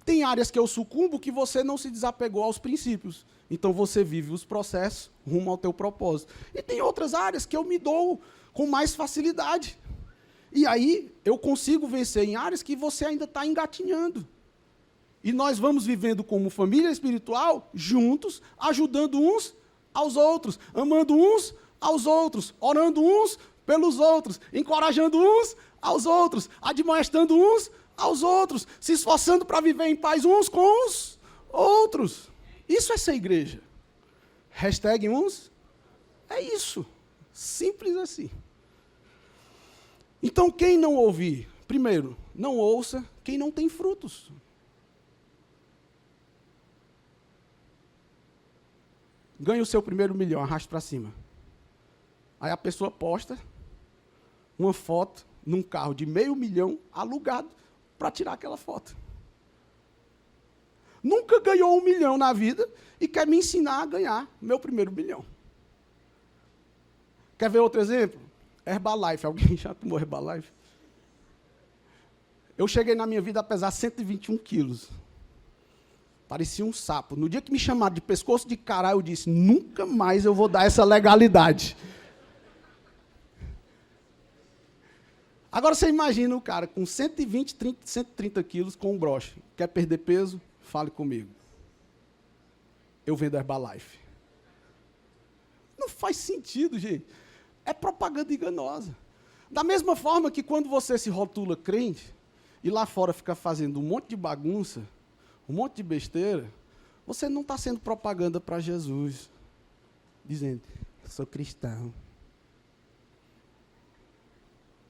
Tem áreas que eu sucumbo que você não se desapegou aos princípios. Então você vive os processos rumo ao teu propósito. E tem outras áreas que eu me dou com mais facilidade. E aí eu consigo vencer em áreas que você ainda está engatinhando. E nós vamos vivendo como família espiritual, juntos, ajudando uns aos outros, amando uns aos outros, orando uns pelos outros, encorajando uns aos outros, admoestando uns aos outros, se esforçando para viver em paz uns com os outros. Isso é ser igreja. Hashtag uns, é isso. Simples assim. Então, quem não ouvir, primeiro, não ouça quem não tem frutos. Ganha o seu primeiro milhão, arraste para cima. Aí a pessoa posta uma foto num carro de $500 mil alugado para tirar aquela foto. Nunca ganhou 1 milhão na vida e quer me ensinar a ganhar meu primeiro milhão. Quer ver outro exemplo? Herbalife. Alguém já tomou Herbalife? Eu cheguei na minha vida a pesar 121 quilos. Parecia um sapo. No dia que me chamaram de pescoço de caralho, eu disse, nunca mais eu vou dar essa legalidade. Agora você imagina o cara com 130 quilos com um broche. Quer perder peso? Fale comigo. Eu vendo Herbalife. Não faz sentido, gente. É propaganda enganosa. Da mesma forma que quando você se rotula crente, e lá fora fica fazendo um monte de bagunça, um monte de besteira, você não está sendo propaganda para Jesus, dizendo, eu sou cristão.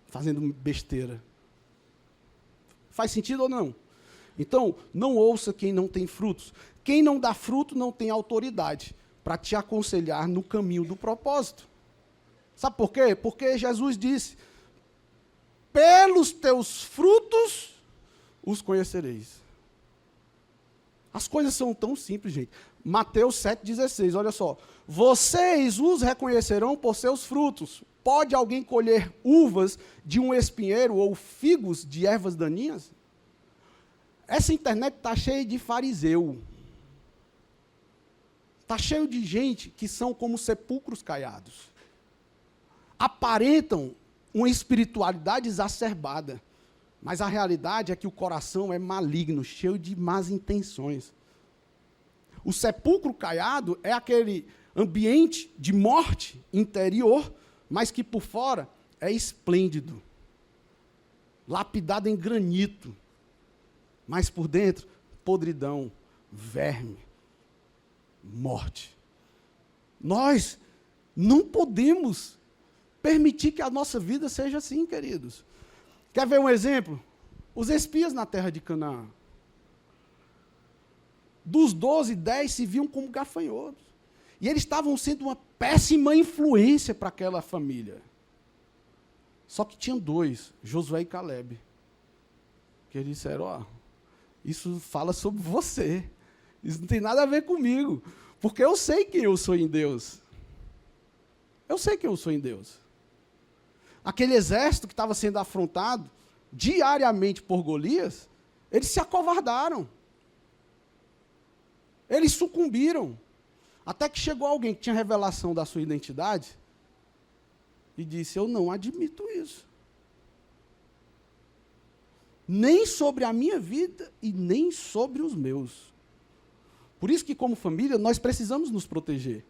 Fazendo besteira. Faz sentido ou não? Então, não ouça quem não tem frutos. Quem não dá fruto não tem autoridade para te aconselhar no caminho do propósito. Sabe por quê? Porque Jesus disse, pelos teus frutos os conhecereis. As coisas são tão simples, gente. Mateus 7,16, olha só. Vocês os reconhecerão por seus frutos. Pode alguém colher uvas de um espinheiro ou figos de ervas daninhas? Essa internet está cheia de fariseu. Está cheio de gente que são como sepulcros caiados. Aparentam uma espiritualidade exacerbada. Mas a realidade é que o coração é maligno, cheio de más intenções. O sepulcro caiado é aquele ambiente de morte interior, mas que por fora é esplêndido, lapidado em granito, mas por dentro, podridão, verme, morte. Nós não podemos permitir que a nossa vida seja assim, queridos. Quer ver um exemplo? Os espias na terra de Canaã. Dos 12, 10 se viam como gafanhotos. E eles estavam sendo uma péssima influência para aquela família. Só que tinham 2, Josué e Caleb. Que eles disseram, ó, isso fala sobre você. Isso não tem nada a ver comigo. Porque eu sei quem eu sou em Deus. Eu sei quem eu sou em Deus. Aquele exército que estava sendo afrontado diariamente por Golias, eles se acovardaram. Eles sucumbiram. Até que chegou alguém que tinha revelação da sua identidade e disse, eu não admito isso. Nem sobre a minha vida e nem sobre os meus. Por isso que, como família, nós precisamos nos proteger.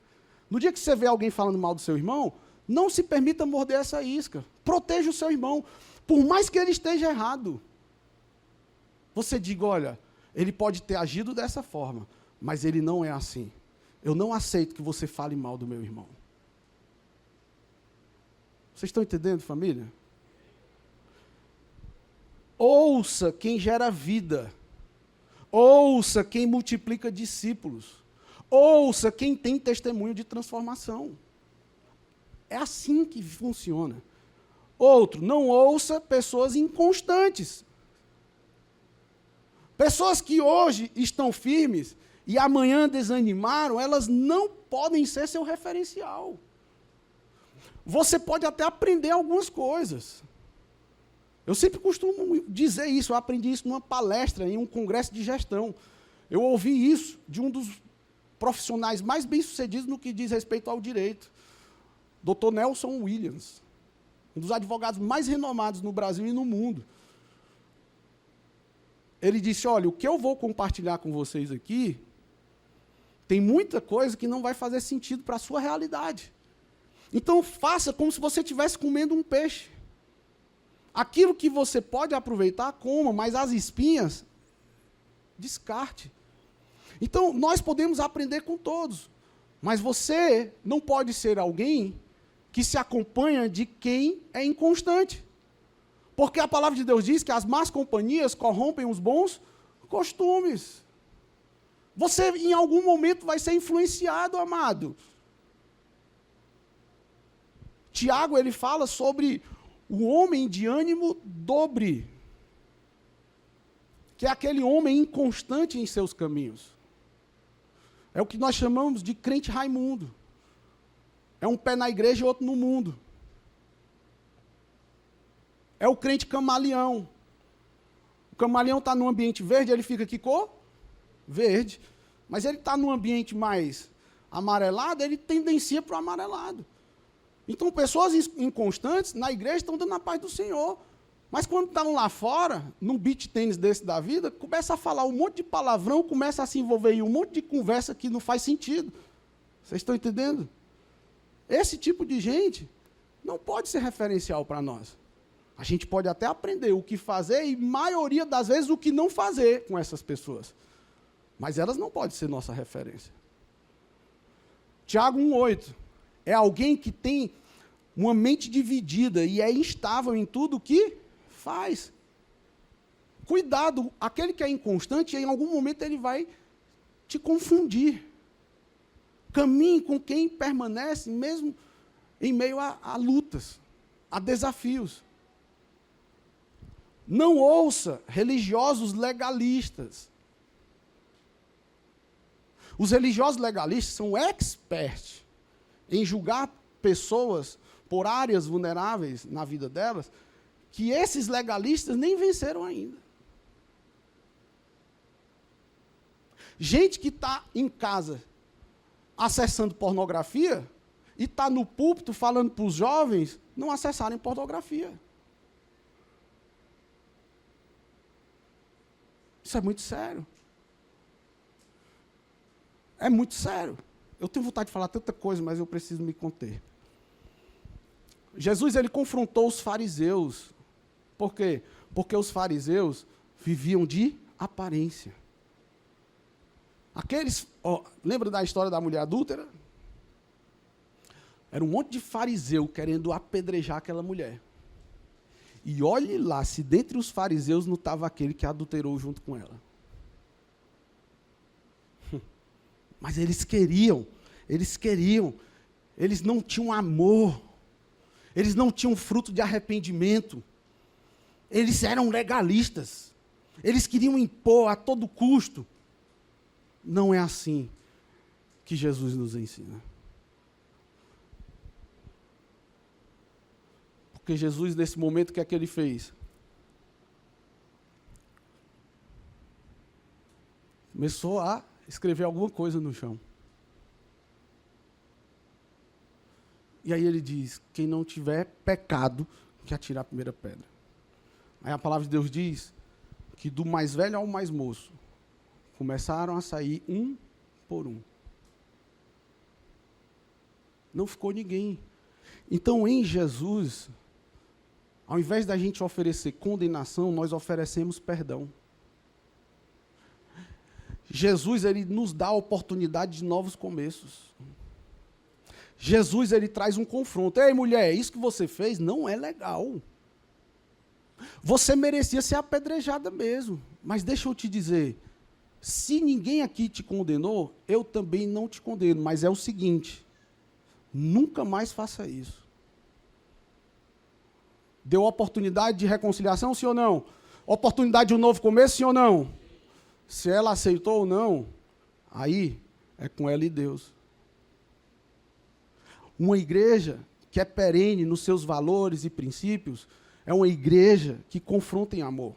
No dia que você vê alguém falando mal do seu irmão, não se permita morder essa isca. Proteja o seu irmão. Por mais que ele esteja errado. Você diga, olha, ele pode ter agido dessa forma, mas ele não é assim. Eu não aceito que você fale mal do meu irmão. Vocês estão entendendo, família? Ouça quem gera vida. Ouça quem multiplica discípulos. Ouça quem tem testemunho de transformação. É assim que funciona. Outro, não ouça pessoas inconstantes. Pessoas que hoje estão firmes e amanhã desanimaram, elas não podem ser seu referencial. Você pode até aprender algumas coisas. Eu sempre costumo dizer isso, eu aprendi isso numa palestra, em um congresso de gestão. Eu ouvi isso de um dos profissionais mais bem-sucedidos no que diz respeito ao direito, Dr. Nelson Williams, um dos advogados mais renomados no Brasil e no mundo. Ele disse, olha, o que eu vou compartilhar com vocês aqui, tem muita coisa que não vai fazer sentido para a sua realidade. Então, faça como se você estivesse comendo um peixe. Aquilo que você pode aproveitar, coma, mas as espinhas, descarte. Então, nós podemos aprender com todos, mas você não pode ser alguém que se acompanha de quem é inconstante. Porque a palavra de Deus diz que as más companhias corrompem os bons costumes. Você, em algum momento, vai ser influenciado, amado. Tiago, ele fala sobre o homem de ânimo dobre, que é aquele homem inconstante em seus caminhos. É o que nós chamamos de crente Raimundo. É um pé na igreja e outro no mundo. É o crente camaleão. O camaleão está num ambiente verde, ele fica que cor? Verde. Mas ele está num ambiente mais amarelado, ele tendencia para o amarelado. Então, pessoas inconstantes na igreja estão dando a paz do Senhor. Mas quando estão lá fora, num beach tênis desse da vida, começa a falar um monte de palavrão, começa a se envolver em um monte de conversa que não faz sentido. Vocês estão entendendo? Esse tipo de gente não pode ser referencial para nós. A gente pode até aprender o que fazer e, maioria das vezes, o que não fazer com essas pessoas. Mas elas não podem ser nossa referência. Tiago 1,8. É alguém que tem uma mente dividida e é instável em tudo o que faz. Cuidado, aquele que é inconstante, em algum momento ele vai te confundir. Caminhe com quem permanece, mesmo em meio a lutas, a desafios. Não ouça religiosos legalistas. Os religiosos legalistas são experts em julgar pessoas por áreas vulneráveis na vida delas, que esses legalistas nem venceram ainda. Gente que está em casa acessando pornografia e está no púlpito falando para os jovens não acessarem pornografia. Isso é muito sério. É muito sério. Eu tenho vontade de falar tanta coisa, mas eu preciso me conter. Jesus, ele confrontou os fariseus. Por quê? Porque os fariseus viviam de aparência. Lembra da história da mulher adúltera? Era um monte de fariseu querendo apedrejar aquela mulher. E olhe lá, se dentre os fariseus não estava aquele que adulterou junto com ela. Mas eles não tinham amor, eles não tinham fruto de arrependimento, eles eram legalistas, eles queriam impor a todo custo. Não é assim que Jesus nos ensina. Porque Jesus, nesse momento, o que é que ele fez? Começou a escrever alguma coisa no chão. E aí ele diz, quem não tiver pecado, que atire a primeira pedra. Aí a palavra de Deus diz que do mais velho ao mais moço, começaram a sair um por um. Não ficou ninguém. Então, em Jesus, ao invés da gente oferecer condenação, nós oferecemos perdão. Jesus, ele nos dá a oportunidade de novos começos. Jesus, ele traz um confronto. Ei, mulher, isso que você fez não é legal. Você merecia ser apedrejada mesmo. Mas deixa eu te dizer, se ninguém aqui te condenou, eu também não te condeno. Mas é o seguinte, nunca mais faça isso. Deu oportunidade de reconciliação, sim ou não? Oportunidade de um novo começo, sim ou não? Se ela aceitou ou não, aí é com ela e Deus. Uma igreja que é perene nos seus valores e princípios, é uma igreja que confronta em amor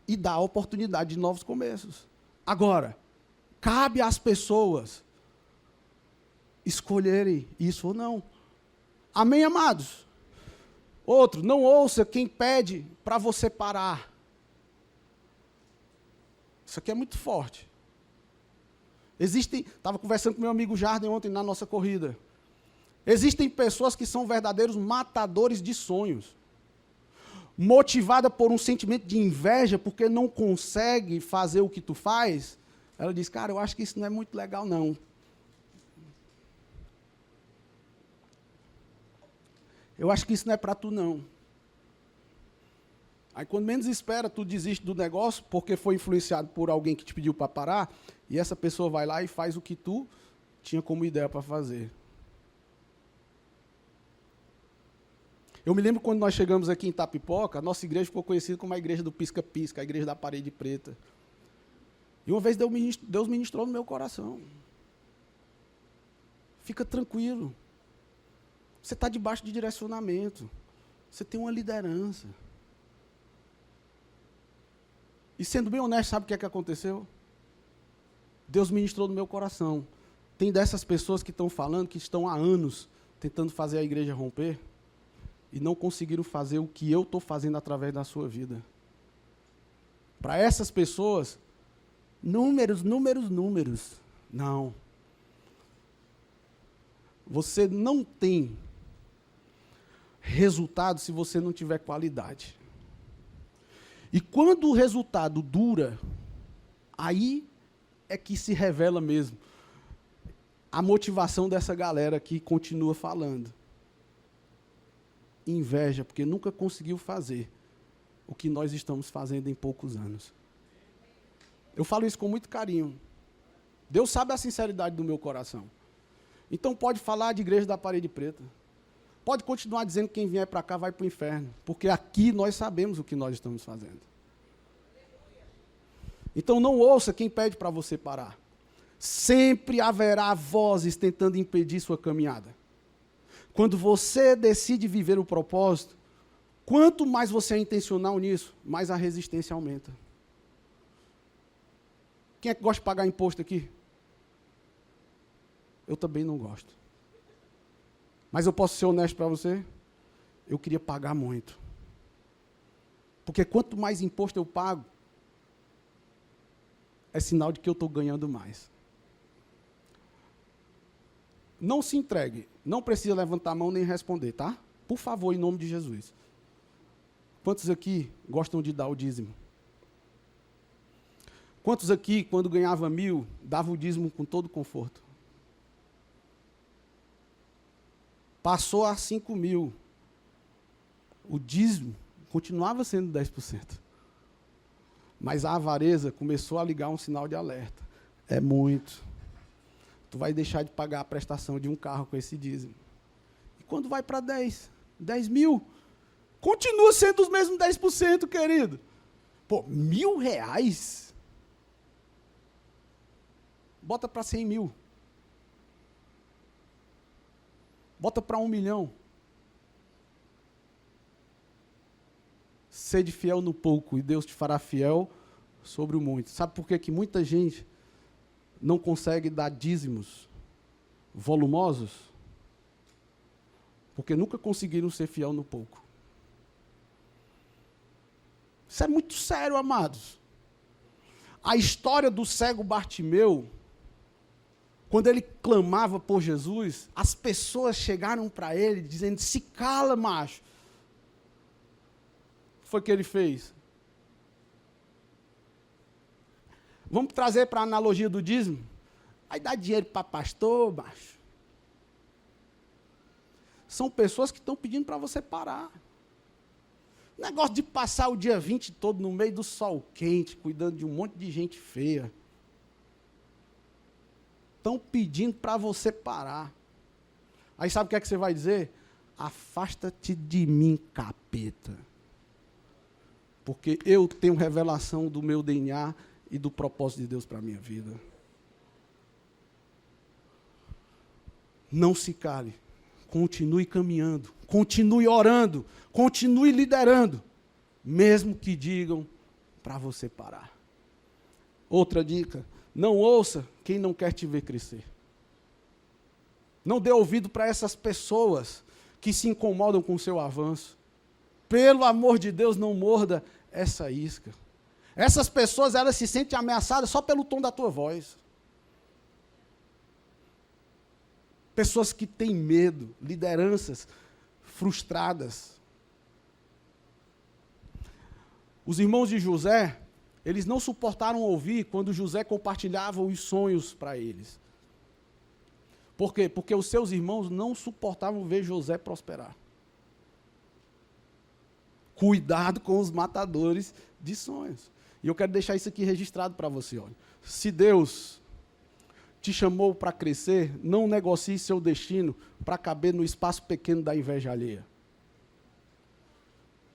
e dá oportunidade de novos começos. Agora, cabe às pessoas escolherem isso ou não. Amém, amados? Outro, não ouça quem pede para você parar. Isso aqui é muito forte. Estava conversando com meu amigo Jardim ontem na nossa corrida. Existem pessoas que são verdadeiros matadores de sonhos. Motivada por um sentimento de inveja, porque não consegue fazer o que tu faz, ela diz, cara, eu acho que isso não é muito legal, não. Eu acho que isso não é para tu, não. Aí, quando menos espera, tu desiste do negócio, porque foi influenciado por alguém que te pediu para parar, e essa pessoa vai lá e faz o que tu tinha como ideia para fazer. Eu me lembro quando nós chegamos aqui em Itapipoca, a nossa igreja ficou conhecida como a igreja do pisca-pisca, a igreja da parede preta. E uma vez Deus ministrou no meu coração. Fica tranquilo. Você está debaixo de direcionamento. Você tem uma liderança. E sendo bem honesto, sabe o que é que aconteceu? Deus ministrou no meu coração. Tem dessas pessoas que estão falando, que estão há anos tentando fazer a igreja romper, e não conseguiram fazer o que eu estou fazendo através da sua vida. Para essas pessoas, números. Não. Você não tem resultado se você não tiver qualidade. E quando o resultado dura, aí é que se revela mesmo a motivação dessa galera que continua falando. Inveja, porque nunca conseguiu fazer o que nós estamos fazendo em poucos anos. Eu falo isso com muito carinho. Deus sabe a sinceridade do meu coração. Então pode falar de igreja da parede preta. Pode continuar dizendo que quem vier para cá vai para o inferno, porque aqui nós sabemos o que nós estamos fazendo. Então não ouça quem pede para você parar. Sempre haverá vozes tentando impedir sua caminhada. Quando você decide viver o propósito, quanto mais você é intencional nisso, mais a resistência aumenta. Quem é que gosta de pagar imposto aqui? Eu também não gosto. Mas eu posso ser honesto para você? Eu queria pagar muito. Porque quanto mais imposto eu pago, é sinal de que eu estou ganhando mais. Não se entregue. Não precisa levantar a mão nem responder, tá? Por favor, em nome de Jesus. Quantos aqui gostam de dar o dízimo? Quantos aqui, quando ganhava 1.000, dava o dízimo com todo conforto? Passou a 5.000. O dízimo continuava sendo 10%. Mas a avareza começou a ligar um sinal de alerta. É muito. Tu vai deixar de pagar a prestação de um carro com esse dízimo. E quando vai para 10.000, continua sendo os mesmos 10%, querido. Pô, R$1.000? Bota para 100.000. Bota para 1 milhão. Sede fiel no pouco e Deus te fará fiel sobre o muito. Sabe por que muita gente não consegue dar dízimos volumosos? Porque nunca conseguiram ser fiel no pouco. Isso é muito sério, amados. A história do cego Bartimeu, quando ele clamava por Jesus, as pessoas chegaram para ele dizendo, se cala, macho. O que foi que ele fez? Vamos trazer para a analogia do dízimo? Vai dar dinheiro para pastor, macho. São pessoas que estão pedindo para você parar. Negócio de passar o dia 20 todo no meio do sol quente, cuidando de um monte de gente feia. Estão pedindo para você parar. Aí sabe o que é que você vai dizer? Afasta-te de mim, capeta. Porque eu tenho revelação do meu DNA e do propósito de Deus para a minha vida. Não se cale. Continue caminhando. Continue orando, continue liderando, mesmo que digam para você parar. Outra dica, não ouça quem não quer te ver crescer. Não dê ouvido para essas pessoas que se incomodam com o seu avanço. Pelo amor de Deus, não morda essa isca. Essas pessoas, elas se sentem ameaçadas só pelo tom da tua voz. Pessoas que têm medo, lideranças frustradas. Os irmãos de José, eles não suportaram ouvir quando José compartilhava os sonhos para eles. Por quê? Porque os seus irmãos não suportavam ver José prosperar. Cuidado com os matadores de sonhos. E eu quero deixar isso aqui registrado para você. Olha. Se Deus te chamou para crescer, não negocie seu destino para caber no espaço pequeno da inveja alheia.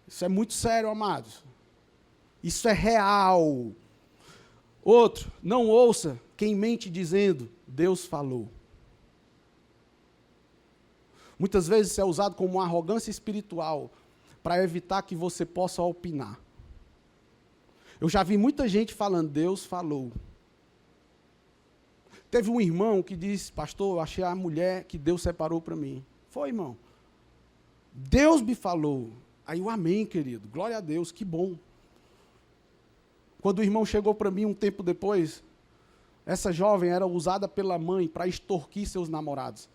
Isso é muito sério, amados. Isso é real. Outro, não ouça quem mente dizendo, Deus falou. Muitas vezes isso é usado como uma arrogância espiritual para evitar que você possa opinar. Eu já vi muita gente falando, Deus falou. Teve um irmão que disse, pastor, eu achei a mulher que Deus separou para mim. Foi, irmão. Deus me falou. Aí o amém, querido. Glória a Deus, que bom. Quando o irmão chegou para mim um tempo depois, essa jovem era usada pela mãe para extorquir seus namorados.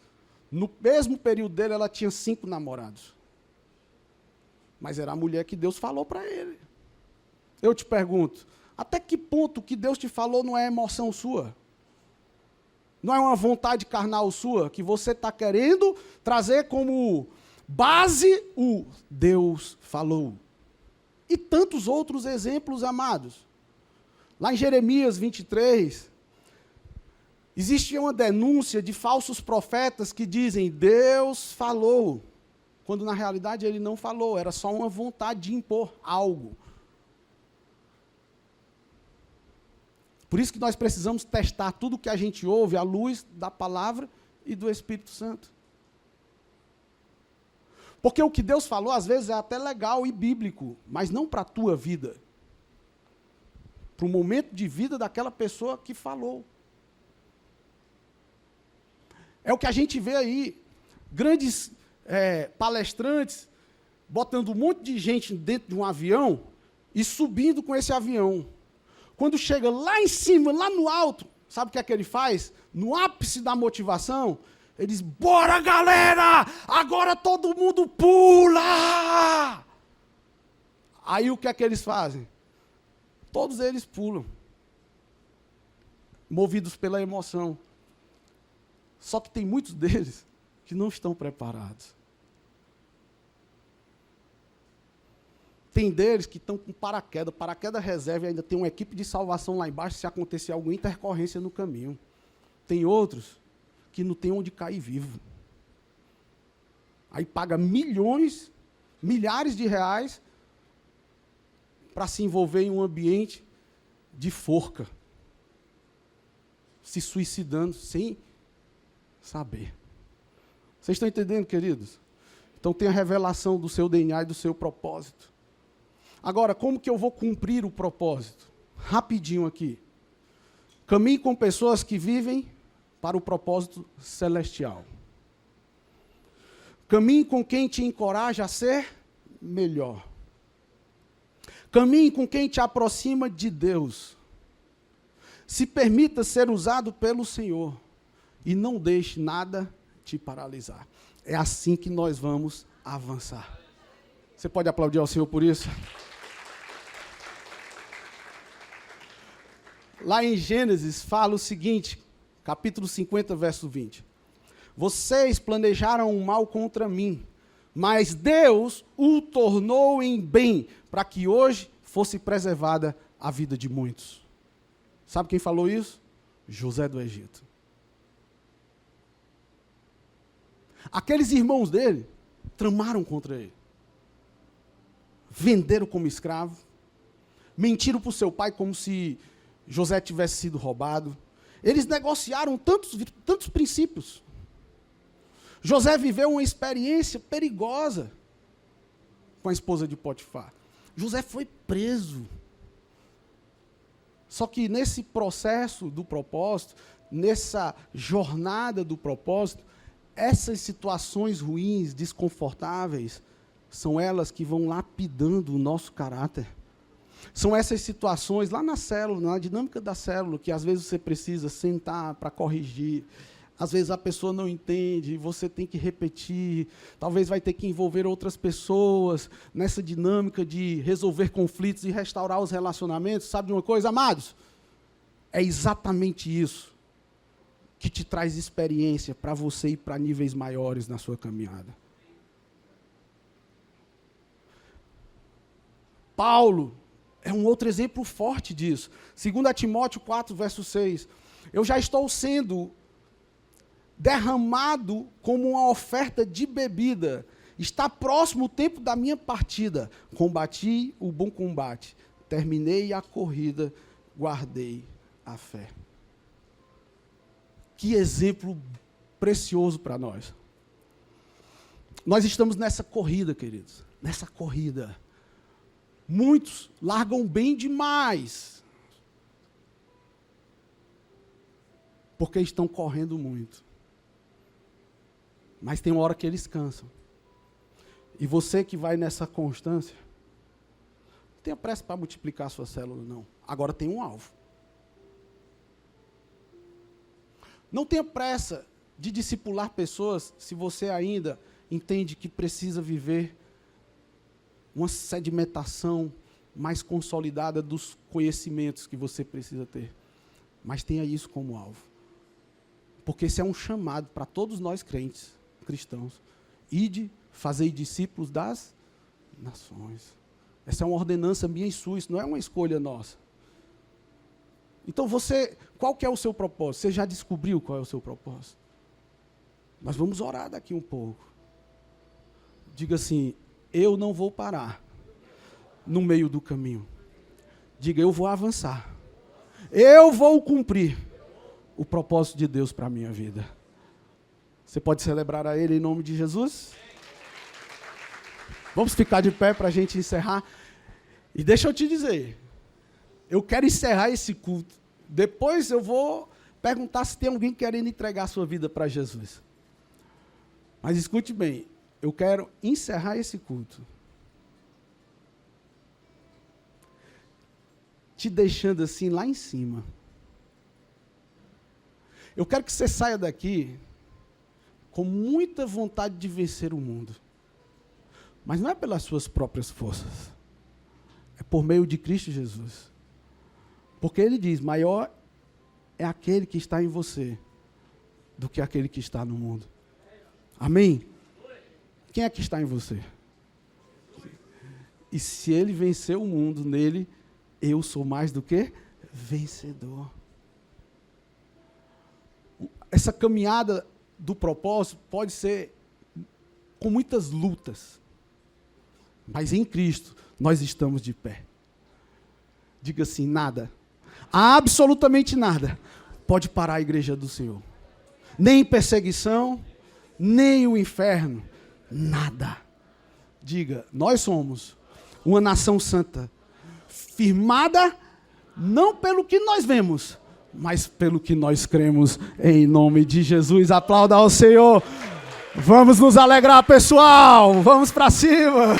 No mesmo período dele, ela tinha 5 namorados. Mas era a mulher que Deus falou para ele. Eu te pergunto, até que ponto o que Deus te falou não é emoção sua? Não é uma vontade carnal sua, que você está querendo trazer como base o Deus falou? E tantos outros exemplos, amados. Lá em Jeremias 23, existe uma denúncia de falsos profetas que dizem, Deus falou, quando na realidade ele não falou, era só uma vontade de impor algo. Por isso que nós precisamos testar tudo que a gente ouve à luz da palavra e do Espírito Santo. Porque o que Deus falou, às vezes, é até legal e bíblico, mas não para a tua vida. Para o momento de vida daquela pessoa que falou. É o que a gente vê aí, grandes palestrantes, botando um monte de gente dentro de um avião e subindo com esse avião. Quando chega lá em cima, lá no alto, sabe o que ele faz? No ápice da motivação, ele diz, bora galera, agora todo mundo pula! Aí o que eles fazem? Todos eles pulam, movidos pela emoção. Só que tem muitos deles que não estão preparados. Tem deles que estão com paraquedas reserva e ainda tem uma equipe de salvação lá embaixo se acontecer alguma intercorrência no caminho. Tem outros que não tem onde cair vivo. Aí paga milhões, milhares de reais para se envolver em um ambiente de forca, se suicidando sem saber. Vocês estão entendendo, queridos? Então tem a revelação do seu DNA e do seu propósito. Agora, como que eu vou cumprir o propósito? Rapidinho aqui. Caminhe com pessoas que vivem para o propósito celestial. Caminhe com quem te encoraja a ser melhor. Caminhe com quem te aproxima de Deus. Se permita ser usado pelo Senhor. E não deixe nada te paralisar. É assim que nós vamos avançar. Você pode aplaudir ao Senhor por isso? Lá em Gênesis fala o seguinte, capítulo 50, verso 20. Vocês planejaram um mal contra mim, mas Deus o tornou em bem, para que hoje fosse preservada a vida de muitos. Sabe quem falou isso? José do Egito. Aqueles irmãos dele tramaram contra ele. Venderam como escravo. Mentiram para o seu pai como se José tivesse sido roubado. Eles negociaram tantos princípios. José viveu uma experiência perigosa com a esposa de Potifar. José foi preso. Só que nesse processo do propósito, nessa jornada do propósito, essas situações ruins, desconfortáveis, são elas que vão lapidando o nosso caráter. São essas situações lá na célula, na dinâmica da célula, que às vezes você precisa sentar para corrigir. Às vezes a pessoa não entende, você tem que repetir. Talvez vai ter que envolver outras pessoas nessa dinâmica de resolver conflitos e restaurar os relacionamentos. Sabe de uma coisa, amados? É exatamente isso que te traz experiência para você ir para níveis maiores na sua caminhada. Paulo é um outro exemplo forte disso. 2 Timóteo 4, verso 6. Eu já estou sendo derramado como uma oferta de bebida. Está próximo o tempo da minha partida. Combati o bom combate. Terminei a corrida. Guardei a fé. Que exemplo precioso para nós. Nós estamos nessa corrida, queridos. Nessa corrida. Muitos largam bem demais. Porque estão correndo muito. Mas tem uma hora que eles cansam. E você que vai nessa constância, não tenha pressa para multiplicar a sua célula, não. Agora tem um alvo. Não tenha pressa de discipular pessoas se você ainda entende que precisa viver uma sedimentação mais consolidada dos conhecimentos que você precisa ter. Mas tenha isso como alvo. Porque esse é um chamado para todos nós crentes, cristãos. Ide, fazei discípulos das nações. Essa é uma ordenança minha e sua, isso não é uma escolha nossa. Então qual que é o seu propósito? Você já descobriu qual é o seu propósito? Nós vamos orar daqui um pouco. Diga assim, eu não vou parar no meio do caminho. Diga, eu vou avançar. Eu vou cumprir o propósito de Deus para a minha vida. Você pode celebrar a Ele em nome de Jesus? Vamos ficar de pé para a gente encerrar. E deixa eu te dizer, eu quero encerrar esse culto. Depois eu vou perguntar se tem alguém querendo entregar a sua vida para Jesus. Mas escute bem, eu quero encerrar esse culto te deixando assim lá em cima. Eu quero que você saia daqui com muita vontade de vencer o mundo. Mas não é pelas suas próprias forças. É por meio de Cristo Jesus. Porque Ele diz, maior é aquele que está em você do que aquele que está no mundo. Amém? Quem é que está em você? E se Ele venceu o mundo, nele, eu sou mais do que vencedor. Essa caminhada do propósito pode ser com muitas lutas. Mas em Cristo, nós estamos de pé. Diga assim, nada, absolutamente nada, pode parar a igreja do Senhor. Nem perseguição, nem o inferno, nada. Diga, nós somos uma nação santa, firmada não pelo que nós vemos, mas pelo que nós cremos, em nome de Jesus. Aplauda ao Senhor. Vamos nos alegrar, pessoal. Vamos para cima.